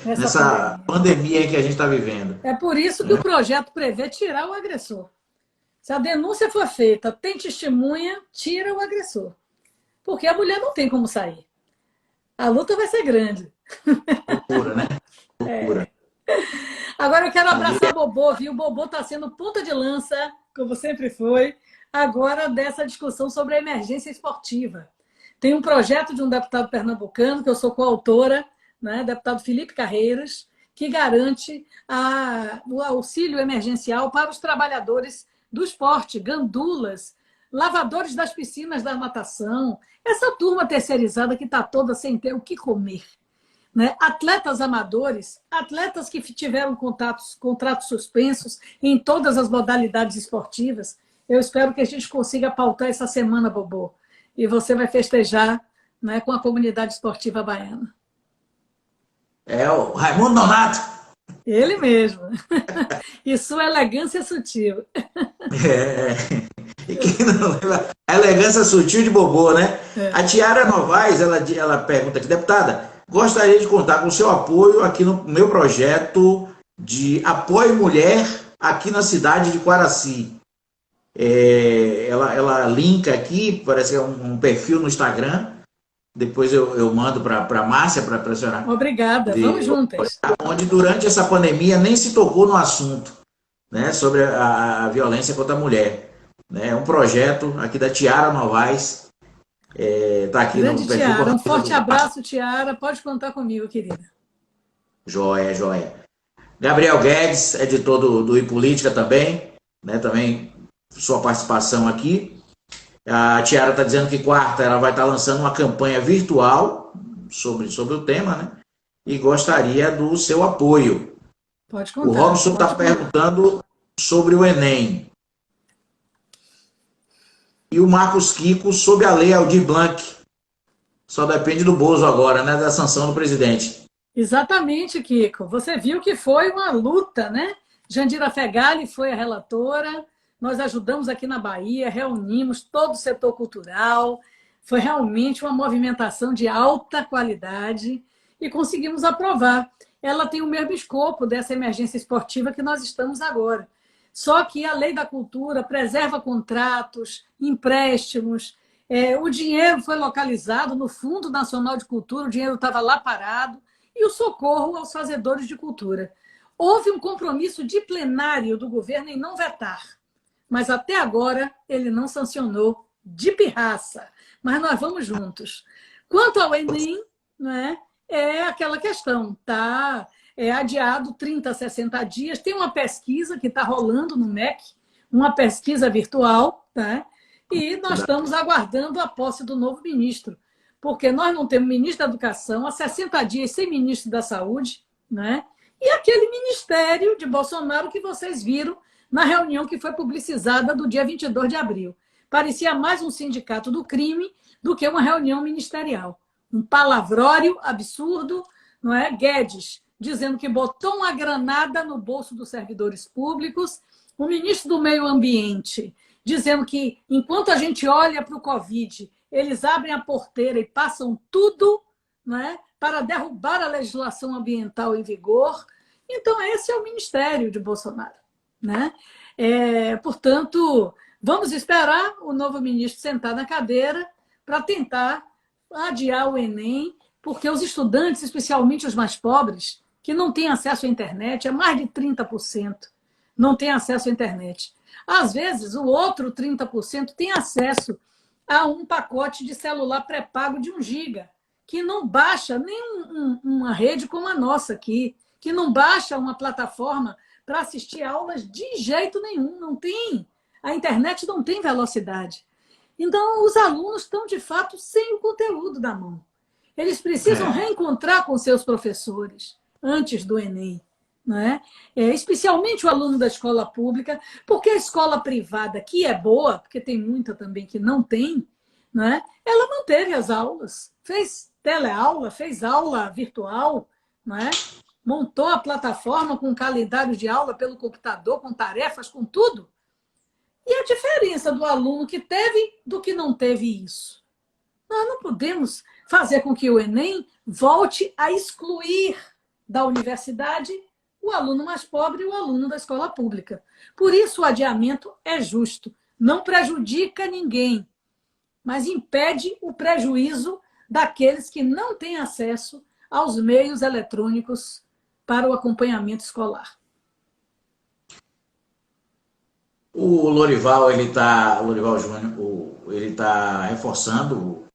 Speaker 1: nessa pandemia que a gente está vivendo.
Speaker 2: É por isso que o projeto prevê tirar o agressor. Se a denúncia for feita, tem testemunha, tira o agressor. Porque a mulher não tem como sair. A luta vai ser grande.
Speaker 1: Loucura, né? Loucura.
Speaker 2: Agora eu quero abraçar o Bobô, viu? O Bobô está sendo ponta de lança, como sempre foi, agora dessa discussão sobre a emergência esportiva. Tem um projeto de um deputado pernambucano, que eu sou coautora, né, deputado Felipe Carreiras, que garante o auxílio emergencial para os trabalhadores do esporte, gandulas, lavadores das piscinas da natação, essa turma terceirizada que está toda sem ter o que comer. Né? Atletas amadores, atletas que tiveram contratos suspensos em todas as modalidades esportivas. Eu espero que a gente consiga pautar essa semana, Bobô. E você vai festejar, né, com a comunidade esportiva baiana.
Speaker 1: É o Raimundo Nonato.
Speaker 2: Ele mesmo. E sua elegância sutil.
Speaker 1: E quem não lembra? A elegância sutil de Bobô, né? A Tiara Novaes, ela pergunta aqui, deputada, gostaria de contar com o seu apoio aqui no meu projeto de apoio mulher aqui na cidade de Quaraci. Ela linka aqui, parece que é um perfil no Instagram. Depois eu mando para a Márcia, para a senhora.
Speaker 2: Obrigada, vamos juntas.
Speaker 1: Onde durante essa pandemia nem se tocou no assunto, né, sobre a violência contra a mulher. Né? É um projeto aqui da Tiara Novaes. Está aqui
Speaker 2: Grande
Speaker 1: no perfil.
Speaker 2: Tiara, um forte abraço, Tiara. Pode contar comigo, querida.
Speaker 1: Joia, joia. Gabriel Guedes, editor do iPolítica também, né, também sua participação aqui. A Tiara está dizendo que quarta ela vai estar lançando uma campanha virtual sobre o tema, né? e gostaria do seu apoio.
Speaker 2: Pode
Speaker 1: O
Speaker 2: contar.
Speaker 1: Robson está perguntando sobre o Enem. E o Marcos Kiko sobre a lei Aldir Blanc. Só depende do Bozo agora, né? Da sanção do presidente.
Speaker 2: Exatamente, Kiko. Você viu que foi uma luta, né? Jandira Fegali foi a relatora, nós ajudamos aqui na Bahia, reunimos todo o setor cultural, foi realmente uma movimentação de alta qualidade e conseguimos aprovar. Ela tem o mesmo escopo dessa emergência esportiva que nós estamos agora. Só que a lei da cultura preserva contratos, empréstimos, o dinheiro foi localizado no Fundo Nacional de Cultura, o dinheiro estava lá parado, e o socorro aos fazedores de cultura. Houve um compromisso de plenário do governo em não vetar, mas até agora ele não sancionou de pirraça. Mas nós vamos juntos. Quanto ao Enem, né, é aquela questão, tá? É adiado 30 a 60 dias. Tem uma pesquisa que está rolando no MEC, uma pesquisa virtual, tá? E nós estamos aguardando a posse do novo ministro, porque nós não temos ministro da Educação há 60 dias sem ministro da Saúde, né? E aquele ministério de Bolsonaro que vocês viram na reunião que foi publicizada do dia 22 de abril. Parecia mais um sindicato do crime do que uma reunião ministerial. Um palavrório absurdo, não é? Guedes dizendo que botou uma granada no bolso dos servidores públicos, o ministro do Meio Ambiente dizendo que, enquanto a gente olha para o Covid, eles abrem a porteira e passam tudo, né, para derrubar a legislação ambiental em vigor. Então, esse é o ministério de Bolsonaro, né? Portanto, vamos esperar o novo ministro sentar na cadeira para tentar adiar o Enem, porque os estudantes, especialmente os mais pobres, que não têm acesso à internet, é mais de 30%, não têm acesso à internet. Às vezes, o outro 30% tem acesso a um pacote de celular pré-pago de 1 giga, que não baixa nem uma rede como a nossa aqui, que não baixa uma plataforma para assistir aulas de jeito nenhum, não tem. A internet não tem velocidade. Então, os alunos estão, de fato, sem o conteúdo da mão. Eles precisam reencontrar com seus professores antes do Enem. Não é? Especialmente o aluno da escola pública, porque a escola privada, que é boa, porque tem muita também que não tem, não é? Ela manteve as aulas, fez teleaula, fez aula virtual, não é? Montou a plataforma com calendário de aula pelo computador, com tarefas, com tudo. E a diferença do aluno que teve do que não teve isso? Nós não podemos fazer com que o Enem volte a excluir da universidade o aluno mais pobre e o aluno da escola pública. Por isso, o adiamento é justo. Não prejudica ninguém, mas impede o prejuízo daqueles que não têm acesso aos meios eletrônicos para o acompanhamento escolar.
Speaker 1: O Lorival, Lorival Júnior, ele está reforçando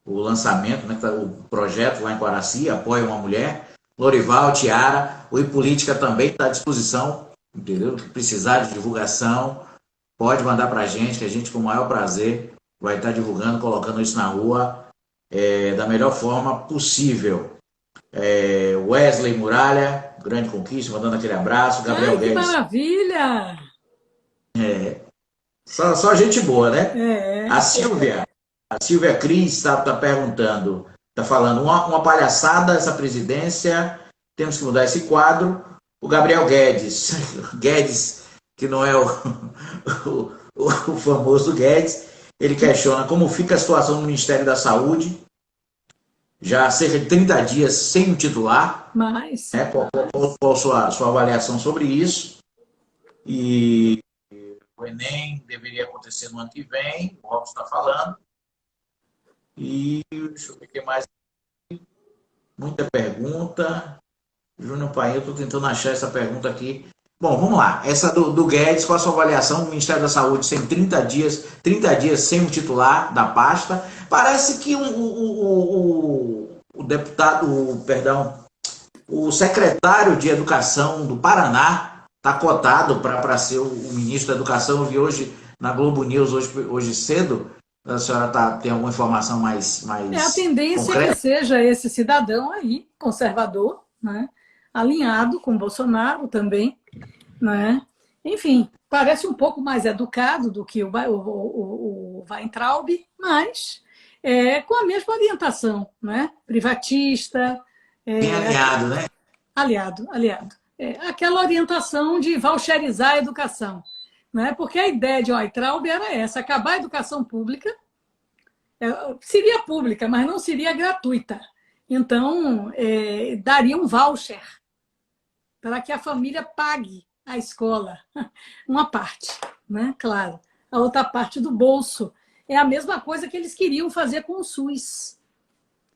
Speaker 1: o lançamento, né, o projeto lá em Quaraci, Apoia uma Mulher. Lorival, Tiara, o iPolítica também está à disposição, entendeu? Se precisar de divulgação, pode mandar para a gente, que a gente, com o maior prazer, vai estar divulgando, colocando isso na rua da melhor forma possível. Wesley Muralha, grande conquista, mandando aquele abraço. Gabriel Guedes.
Speaker 2: Que maravilha!
Speaker 1: Só gente boa, né? A Silvia Cris está perguntando, está falando, uma palhaçada essa presidência, temos que mudar esse quadro. O Gabriel Guedes, que não é o famoso Guedes, ele questiona como fica a situação no Ministério da Saúde, já há cerca de 30 dias sem um titular.
Speaker 2: Mas...
Speaker 1: Qual a sua avaliação sobre isso? E o Enem deveria acontecer no ano que vem, o Robson está falando. E deixa eu ver o que mais. Muita pergunta. Júnior Paim, eu estou tentando achar essa pergunta aqui. Bom, vamos lá. Essa do Guedes, qual a sua avaliação do Ministério da Saúde sem 30 dias sem um titular da pasta? Parece que o secretário de Educação do Paraná está cotado para ser o ministro da Educação. Eu vi hoje na Globo News, hoje cedo, A senhora tem alguma informação
Speaker 2: A
Speaker 1: mais
Speaker 2: tendência é que
Speaker 1: concreta?
Speaker 2: seja esse cidadão aí, conservador, né? Alinhado com Bolsonaro também, né? Enfim, parece um pouco mais educado do que o Weintraub, mas com a mesma orientação, né? Privatista,
Speaker 1: Bem alinhado, né?
Speaker 2: aliado. Aquela orientação de voucherizar a educação, né? Porque a ideia de Weintraub era essa, acabar a educação pública, seria pública, mas não seria gratuita. Então, daria um voucher para que a família pague a escola, uma parte, né? Claro. A outra parte do bolso. É a mesma coisa que eles queriam fazer com o SUS.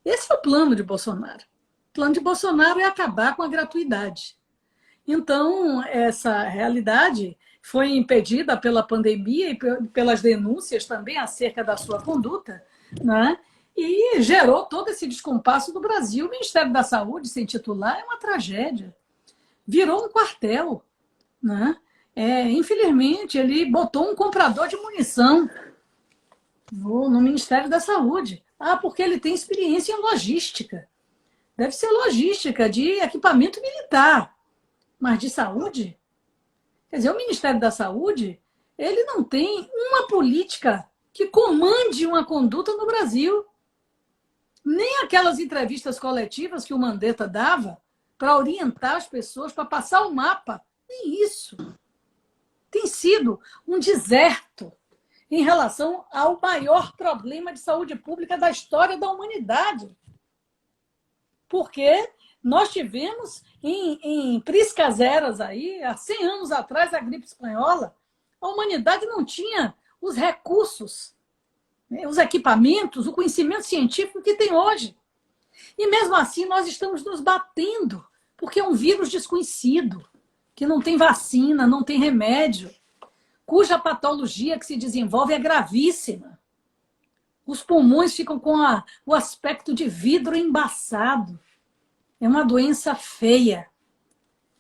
Speaker 2: Esse é o plano de Bolsonaro. O plano de Bolsonaro é acabar com a gratuidade. Então, essa realidade foi impedida pela pandemia e pelas denúncias também acerca da sua conduta, né? E gerou todo esse descompasso do Brasil. O Ministério da Saúde, sem titular, é uma tragédia. Virou um quartel, né? Infelizmente, ele botou um comprador de munição no Ministério da Saúde. Porque ele tem experiência em logística. Deve ser logística de equipamento militar, mas de saúde? Quer dizer, o Ministério da Saúde, ele não tem uma política que comande uma conduta no Brasil. Nem aquelas entrevistas coletivas que o Mandetta dava para orientar as pessoas, para passar o mapa. Nem isso. Tem sido um deserto em relação ao maior problema de saúde pública da história da humanidade. Porque nós tivemos em priscas eras aí, há 100 anos atrás, a gripe espanhola, a humanidade não tinha os recursos, os equipamentos, o conhecimento científico que tem hoje. E mesmo assim nós estamos nos batendo, porque é um vírus desconhecido, que não tem vacina, não tem remédio, cuja patologia que se desenvolve é gravíssima. Os pulmões ficam com o aspecto de vidro embaçado. É uma doença feia.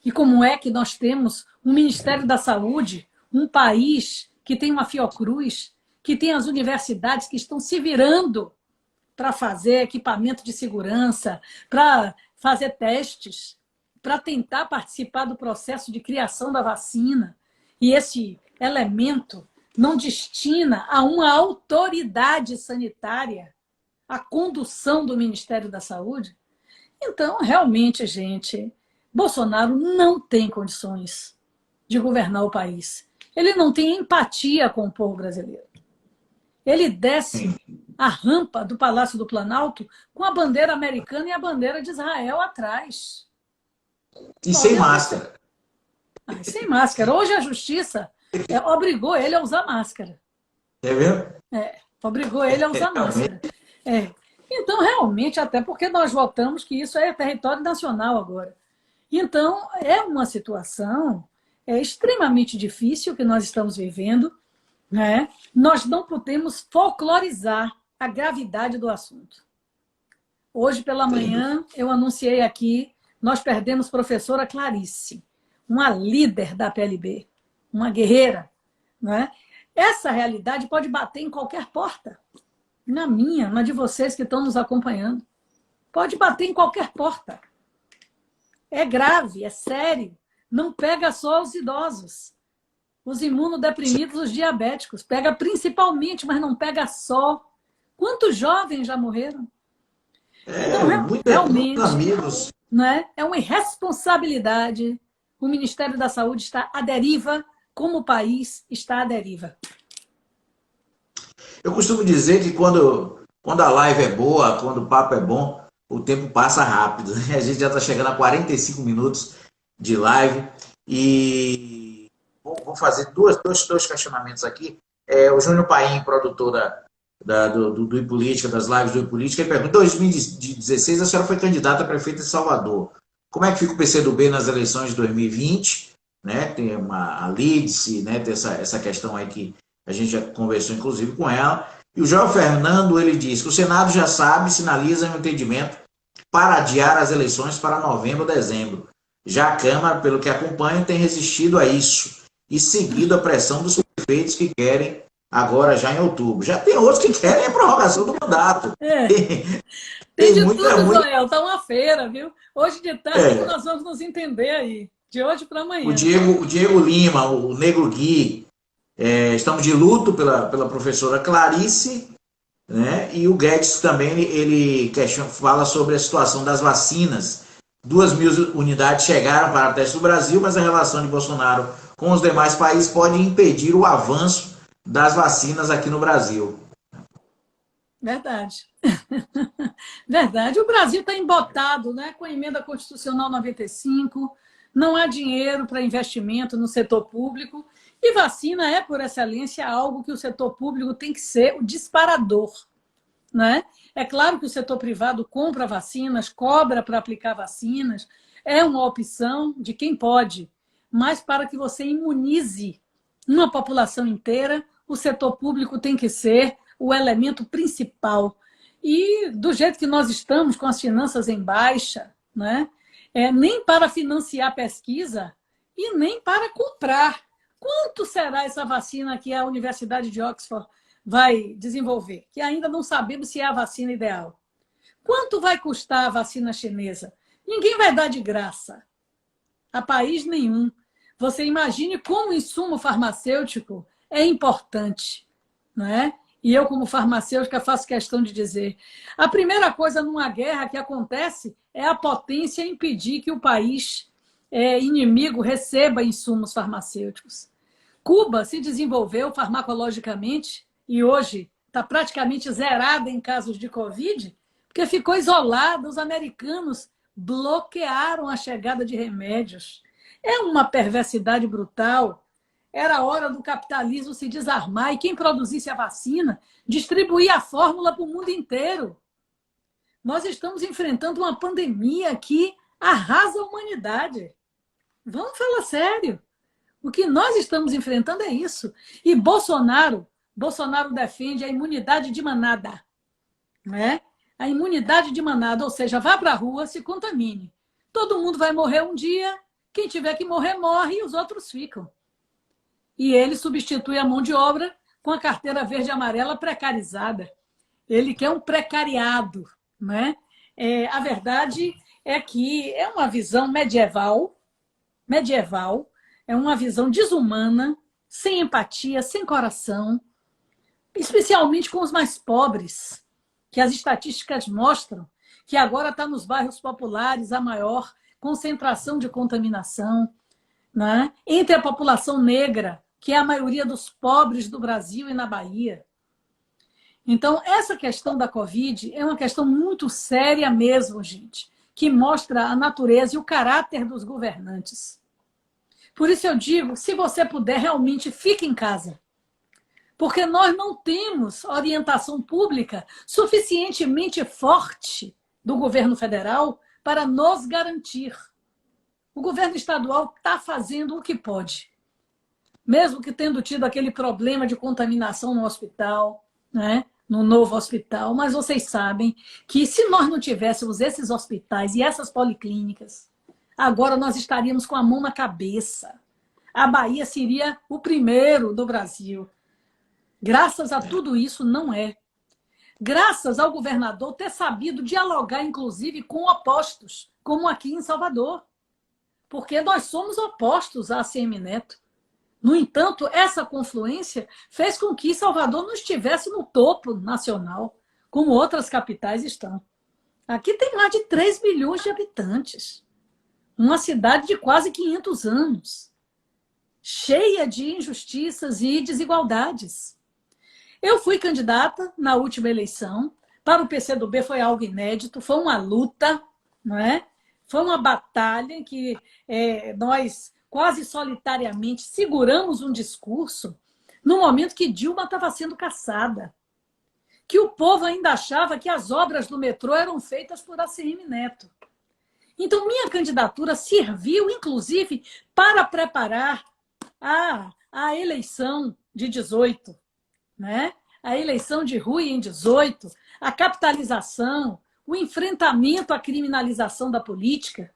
Speaker 2: E como é que nós temos um Ministério da Saúde, um país que tem uma Fiocruz, que tem as universidades que estão se virando para fazer equipamento de segurança, para fazer testes, para tentar participar do processo de criação da vacina. E esse elemento não destina a uma autoridade sanitária a condução do Ministério da Saúde. Então, realmente, gente, Bolsonaro não tem condições de governar o país. Ele não tem empatia com o povo brasileiro. Ele desce a rampa do Palácio do Planalto com a bandeira americana e a bandeira de Israel atrás.
Speaker 1: E sem máscara.
Speaker 2: Sem máscara. Hoje a justiça obrigou ele a usar máscara.
Speaker 1: É mesmo?
Speaker 2: Obrigou ele a usar máscara. Então, realmente, até porque nós votamos que isso é território nacional agora. Então, é uma situação extremamente difícil que nós estamos vivendo, né? Nós não podemos folclorizar a gravidade do assunto. Hoje pela manhã, eu anunciei aqui, nós perdemos professora Clarice, uma líder da PLB, uma guerreira, né? Essa realidade pode bater em qualquer porta. Na minha, na de vocês que estão nos acompanhando. Pode bater em qualquer porta. É grave, é sério. Não pega só os idosos, os imunodeprimidos, os diabéticos. Pega principalmente, mas não pega só. Quantos jovens já morreram? Então, realmente,
Speaker 1: amigos.
Speaker 2: Né, é uma irresponsabilidade. O Ministério da Saúde está à deriva, como o país está à deriva.
Speaker 1: Eu costumo dizer que quando a live é boa, quando o papo é bom, o tempo passa rápido. A gente já está chegando a 45 minutos de live e vou fazer dois questionamentos aqui. O Júnior Paim, produtor do iPolítica, das lives do iPolítica, ele pergunta: em 2016 a senhora foi candidata a prefeita de Salvador. Como é que fica o PCdoB nas eleições de 2020? Né? Tem a Lídice, né? Tem essa questão aí que a gente já conversou, inclusive, com ela. E o João Fernando, ele diz que o Senado já sabe, sinaliza um entendimento para adiar as eleições para novembro ou dezembro. Já a Câmara, pelo que acompanha, tem resistido a isso e seguido a pressão dos prefeitos que querem agora já em outubro. Já tem outros que querem a prorrogação do mandato.
Speaker 2: É.
Speaker 1: Tem
Speaker 2: Tem de
Speaker 1: muita,
Speaker 2: tudo,
Speaker 1: muita.
Speaker 2: Joel. Tá uma feira, viu? Hoje de tarde que
Speaker 1: É,
Speaker 2: nós vamos nos entender aí. De hoje para
Speaker 1: o
Speaker 2: amanhã.
Speaker 1: Diego, o Diego Lima, o Negro Gui, estamos de luto pela professora Clarice, né? E o Guedes também fala sobre a situação das vacinas. 2.000 unidades chegaram para teste do Brasil, mas a relação de Bolsonaro com os demais países pode impedir o avanço das vacinas aqui no Brasil.
Speaker 2: Verdade. Verdade. O Brasil está embotado, né, com a emenda constitucional 95, não há dinheiro para investimento no setor público, e vacina é, por excelência, algo que o setor público tem que ser o disparador. Né? É claro que o setor privado compra vacinas, cobra para aplicar vacinas, é uma opção de quem pode, mas para que você imunize uma população inteira, o setor público tem que ser o elemento principal. E do jeito que nós estamos, com as finanças em baixa, né? Nem para financiar pesquisa e nem para comprar. Quanto será essa vacina que a Universidade de Oxford vai desenvolver? Que ainda não sabemos se é a vacina ideal. Quanto vai custar a vacina chinesa? Ninguém vai dar de graça a país nenhum. Você imagine como o insumo farmacêutico é importante, não é? E eu, como farmacêutica, faço questão de dizer: a primeira coisa numa guerra que acontece é a potência impedir que o país inimigo receba insumos farmacêuticos. Cuba se desenvolveu farmacologicamente e hoje está praticamente zerada em casos de Covid, porque ficou isolada. Os americanos bloquearam a chegada de remédios. É uma perversidade brutal. Era hora do capitalismo se desarmar e quem produzisse a vacina distribuir a fórmula para o mundo inteiro. Nós estamos enfrentando uma pandemia que arrasa a humanidade. Vamos falar sério. O que nós estamos enfrentando é isso. E Bolsonaro defende a imunidade de manada. Né? A imunidade de manada, ou seja, vá para a rua, se contamine. Todo mundo vai morrer um dia, quem tiver que morrer, morre e os outros ficam. E ele substitui a mão de obra com a carteira verde e amarela precarizada. Ele quer um precariado. Né? A verdade é que é uma visão medieval, é uma visão desumana, sem empatia, sem coração, especialmente com os mais pobres, que as estatísticas mostram que agora está nos bairros populares a maior concentração de contaminação, né? Entre a população negra, que é a maioria dos pobres do Brasil e na Bahia. Então, essa questão da Covid é uma questão muito séria mesmo, gente, que mostra a natureza e o caráter dos governantes. Por isso eu digo, se você puder, realmente fique em casa. Porque nós não temos orientação pública suficientemente forte do governo federal para nos garantir. O governo estadual está fazendo o que pode. Mesmo que tendo tido aquele problema de contaminação no hospital, né? No novo hospital, mas vocês sabem que se nós não tivéssemos esses hospitais e essas policlínicas, agora nós estaríamos com a mão na cabeça. A Bahia seria o primeiro do Brasil. Graças a tudo isso, não é. Graças ao governador ter sabido dialogar, inclusive, com opostos, como aqui em Salvador. Porque nós somos opostos à ACM Neto. No entanto, essa confluência fez com que Salvador não estivesse no topo nacional, como outras capitais estão. Aqui tem mais de 3 milhões de habitantes. Uma cidade de quase 500 anos. Cheia de injustiças e desigualdades. Eu fui candidata na última eleição. Para o PCdoB foi algo inédito, foi uma luta, não é? Foi uma batalha que nós quase solitariamente seguramos um discurso no momento que Dilma estava sendo caçada. Que o povo ainda achava que as obras do metrô eram feitas por ACM Neto. Então, minha candidatura serviu, inclusive, para preparar a eleição de 18, né? A eleição de Rui em 18, a capitalização, o enfrentamento à criminalização da política.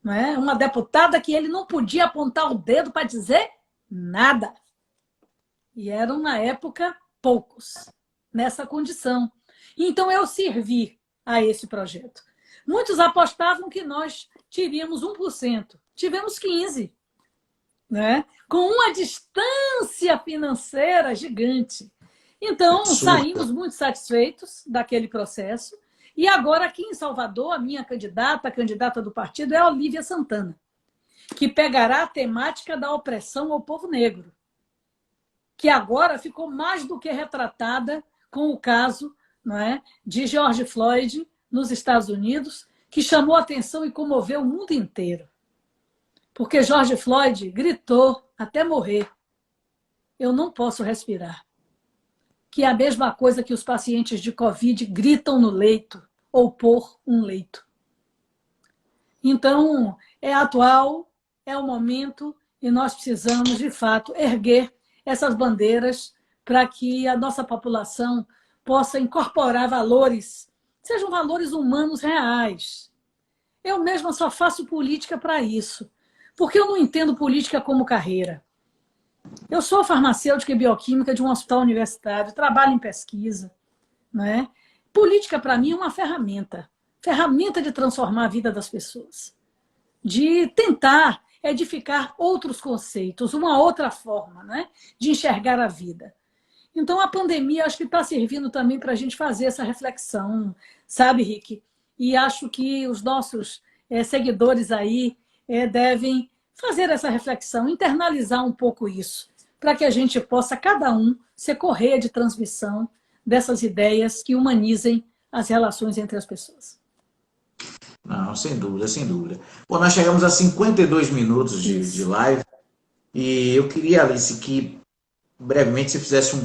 Speaker 2: Né? Uma deputada que ele não podia apontar o dedo para dizer nada. E eram, na época, poucos nessa condição. Então, eu servi a esse projeto. Muitos apostavam que nós teríamos 1%. Tivemos 15%. Né? Com uma distância financeira gigante. Então, saímos muito satisfeitos daquele processo. E agora, aqui em Salvador, a minha candidata, a candidata do partido, é a Olívia Santana, que pegará a temática da opressão ao povo negro, que agora ficou mais do que retratada com o caso, não é, de George Floyd nos Estados Unidos, que chamou a atenção e comoveu o mundo inteiro. Porque George Floyd gritou até morrer: eu não posso respirar. Que é a mesma coisa que os pacientes de Covid gritam no leito ou por um leito. Então, é atual, é o momento e nós precisamos, de fato, erguer essas bandeiras para que a nossa população possa incorporar valores, sejam valores humanos reais. Eu mesma só faço política para isso, porque eu não entendo política como carreira. Eu sou farmacêutica e bioquímica de um hospital universitário, trabalho em pesquisa. Né? Política, para mim, é uma ferramenta de transformar a vida das pessoas, de tentar edificar outros conceitos, uma outra forma, né, de enxergar a vida. Então, a pandemia acho que está servindo também para a gente fazer essa reflexão, sabe, Rick? E acho que os nossos seguidores aí devem fazer essa reflexão, internalizar um pouco isso, para que a gente possa, cada um, ser correia de transmissão dessas ideias que humanizem as relações entre as pessoas.
Speaker 1: Não, sem dúvida, sem dúvida. Bom, nós chegamos a 52 minutos de live e eu queria, Alice, que brevemente você fizesse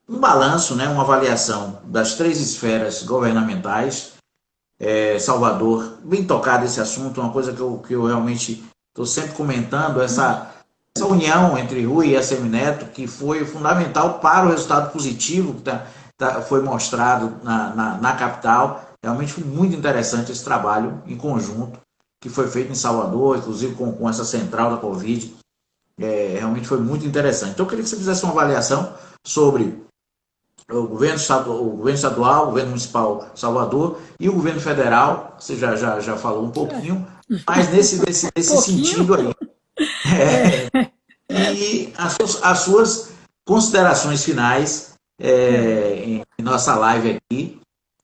Speaker 1: um balanço, né, uma avaliação das 3 esferas governamentais. Salvador, bem tocado esse assunto, uma coisa que eu realmente estou sempre comentando, essa união entre Rui e Assemineto, que foi fundamental para o resultado positivo que foi mostrado na capital. Realmente foi muito interessante esse trabalho em conjunto que foi feito em Salvador, inclusive com essa central da Covid. Realmente foi muito interessante. Então eu queria que você fizesse uma avaliação sobre o governo estadual, o governo municipal de Salvador e o governo federal. Você já falou um pouquinho, mas nesse sentido aí. E as suas considerações finais em nossa live aqui.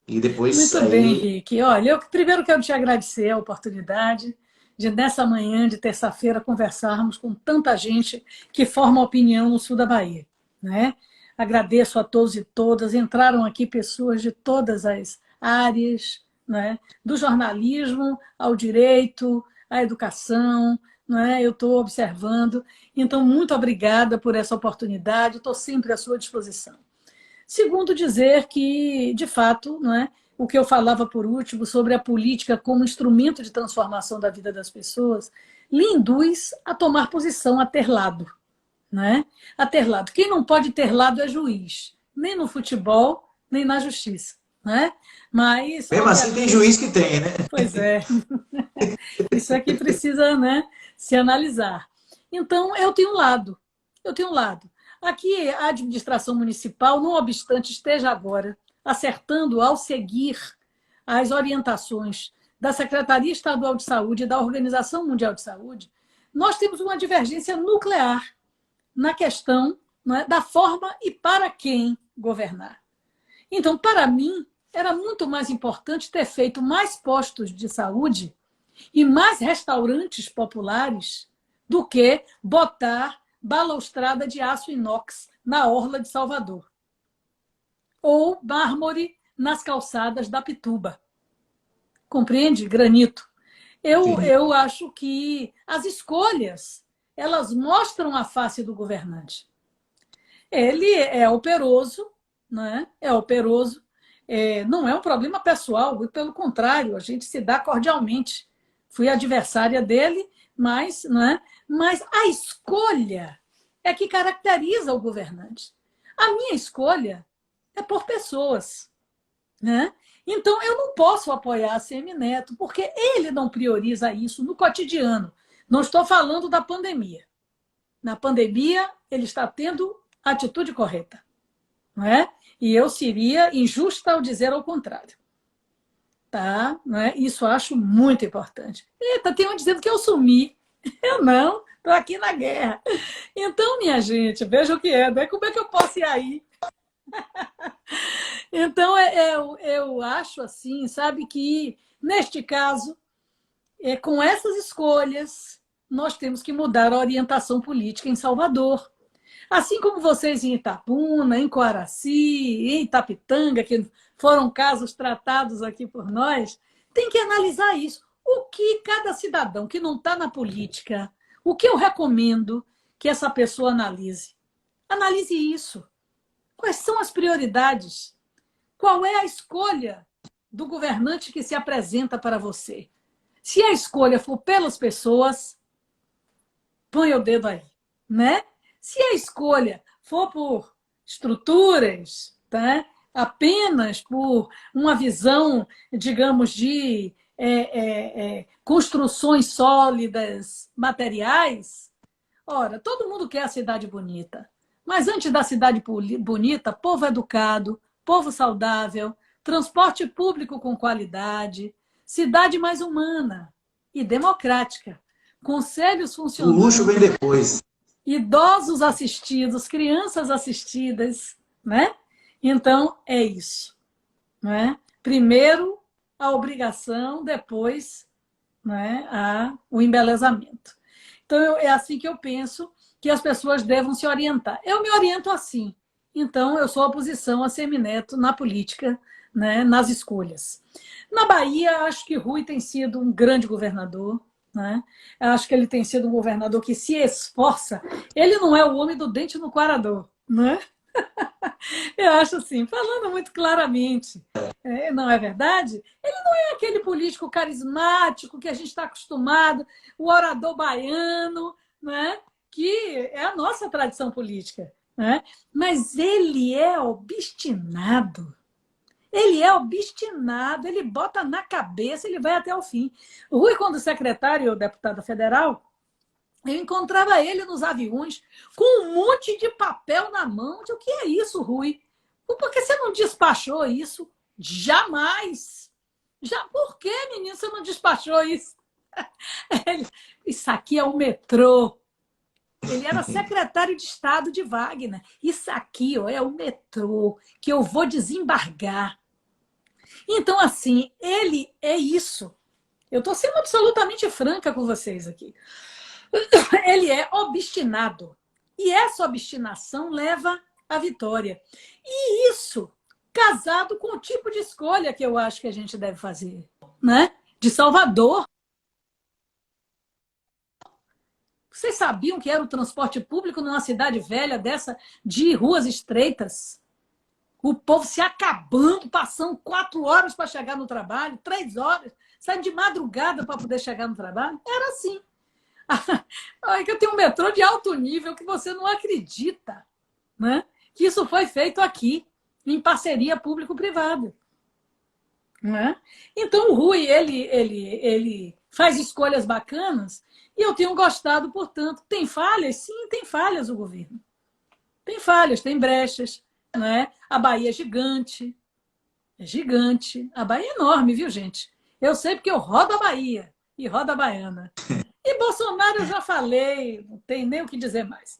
Speaker 1: E depois
Speaker 2: muito bem, Henrique. Olha, eu primeiro quero te agradecer a oportunidade de, nessa manhã de terça-feira, conversarmos com tanta gente que forma opinião no sul da Bahia. Né? Agradeço a todos e todas. Entraram aqui pessoas de todas as áreas, né? Do jornalismo ao direito, à educação. Né? Eu estou observando. Então, muito obrigada por essa oportunidade. Estou sempre à sua disposição. Segundo, dizer que, de fato, não é, o que eu falava por último sobre a política como instrumento de transformação da vida das pessoas, lhe induz a tomar posição, a ter lado. Né? A ter lado. Quem não pode ter lado é juiz, nem no futebol, nem na justiça. Né? Mas,
Speaker 1: mesmo assim tem juiz que tem, né?
Speaker 2: Pois é. Isso aqui precisa, né, se analisar. Então, eu tenho um lado. Aqui, a administração municipal, não obstante esteja agora acertando ao seguir as orientações da Secretaria Estadual de Saúde e da Organização Mundial de Saúde, nós temos uma divergência nuclear na questão, né, da forma e para quem governar. Então, para mim, era muito mais importante ter feito mais postos de saúde e mais restaurantes populares do que botar balaustrada de aço inox na orla de Salvador. Ou mármore nas calçadas da Pituba. Compreende? Granito. Eu acho que as escolhas, elas mostram a face do governante. Ele é operoso, né? Não é um problema pessoal, pelo contrário, a gente se dá cordialmente. Fui adversária dele, mas a escolha é que caracteriza o governante. A minha escolha é por pessoas. Né? Então, eu não posso apoiar a Assemineto, porque ele não prioriza isso no cotidiano. Não estou falando da pandemia. Na pandemia, ele está tendo a atitude correta. Não é? E eu seria injusta ao dizer ao contrário. Tá? Não é? Isso eu acho muito importante. Eita, tem um dizendo que eu sumi. Eu não, estou aqui na guerra. Então, minha gente, veja o que é, né? Como é que eu posso ir aí? Então, eu acho assim, sabe, que neste caso, com essas escolhas, nós temos que mudar a orientação política em Salvador. Assim como vocês em Itabuna, em Coaraci, em Itapitanga, que foram casos tratados aqui por nós, tem que analisar isso. O que cada cidadão que não está na política, o que eu recomendo que essa pessoa analise? Analise isso. Quais são as prioridades? Qual é a escolha do governante que se apresenta para você? Se a escolha for pelas pessoas, põe o dedo aí, né? Se a escolha for por estruturas, tá? Apenas por uma visão, digamos, de construções sólidas, materiais, ora, todo mundo quer a cidade bonita. Mas antes da cidade bonita, povo educado, povo saudável, transporte público com qualidade, cidade mais humana e democrática, conselhos
Speaker 1: O luxo vem
Speaker 2: funcionando,
Speaker 1: depois.
Speaker 2: idosos assistidos, crianças assistidas, né? Então, é isso, né? Primeiro a obrigação, depois, né, o embelezamento. Então, é assim que eu penso que as pessoas devem se orientar. Eu me oriento assim. Então, eu sou oposição a Semineto na política, né, nas escolhas. Na Bahia, acho que Rui tem sido um grande governador, né? Acho que ele tem sido um governador que se esforça. Ele não é o homem do dente no corador, né? Eu acho assim, falando muito claramente, não é verdade? Ele não é aquele político carismático que a gente está acostumado, o orador baiano, né? Que é a nossa tradição política, né? Mas ele é obstinado. Ele é obstinado, ele bota na cabeça, ele vai até o fim. O Rui, quando secretário, deputado federal, eu encontrava ele nos aviões com um monte de papel na mão. Eu disse, o que é isso, Rui? Por que você não despachou isso? Jamais! Por que, menino, você não despachou isso? Isso aqui é o metrô. Ele era secretário de Estado de Wagner. Isso aqui, ó, é o metrô que eu vou desembargar. Então, assim, ele é isso. Eu estou sendo absolutamente franca com vocês aqui. Ele é obstinado. E essa obstinação leva à vitória. E isso, casado com o tipo de escolha que eu acho que a gente deve fazer, né? De Salvador. Vocês sabiam que era o transporte público numa cidade velha dessa, de ruas estreitas? O povo se acabando, passando 4 horas para chegar no trabalho, 3 horas, saindo de madrugada para poder chegar no trabalho. Era assim. Aí que eu tenho um metrô de alto nível que você não acredita, né? Que isso foi feito aqui, em parceria público-privada. Né? Então, o Rui, ele faz escolhas bacanas e eu tenho gostado, portanto. Tem falhas? Sim, tem falhas o governo. Tem falhas, tem brechas. Né? A Bahia é gigante. É gigante. A Bahia é enorme, viu, gente? Eu sei porque eu rodo a Bahia e rodo a baiana. E Bolsonaro eu já falei, não tem nem o que dizer mais.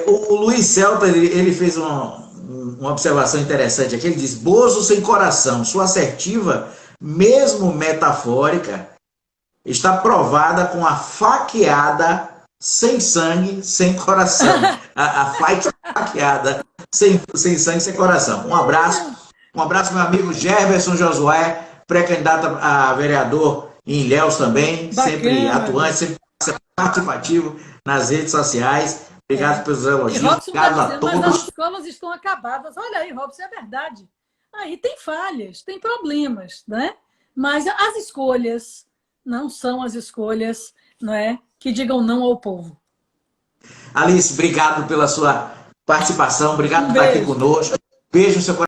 Speaker 1: O Luiz Celta, ele fez uma observação interessante aqui. Ele diz: Bozo sem coração, sua assertiva, mesmo metafórica, está provada com a faqueada sem sangue, sem coração. A faqueada sem sangue, sem coração. Um abraço, meu amigo Gerberson Josué, pré-candidato a vereador em Ilhéus também, bacana, sempre atuante, sempre participativo nas redes sociais. Obrigado pelos elogios. Obrigado a todos.
Speaker 2: Mas as escolas estão acabadas. Olha aí, Robson, é verdade. Aí tem falhas, tem problemas, né? Mas as escolhas não são as escolhas, não é, que digam não ao povo.
Speaker 1: Alice, obrigado pela sua participação. Obrigado por estar aqui conosco. Beijo no seu coração.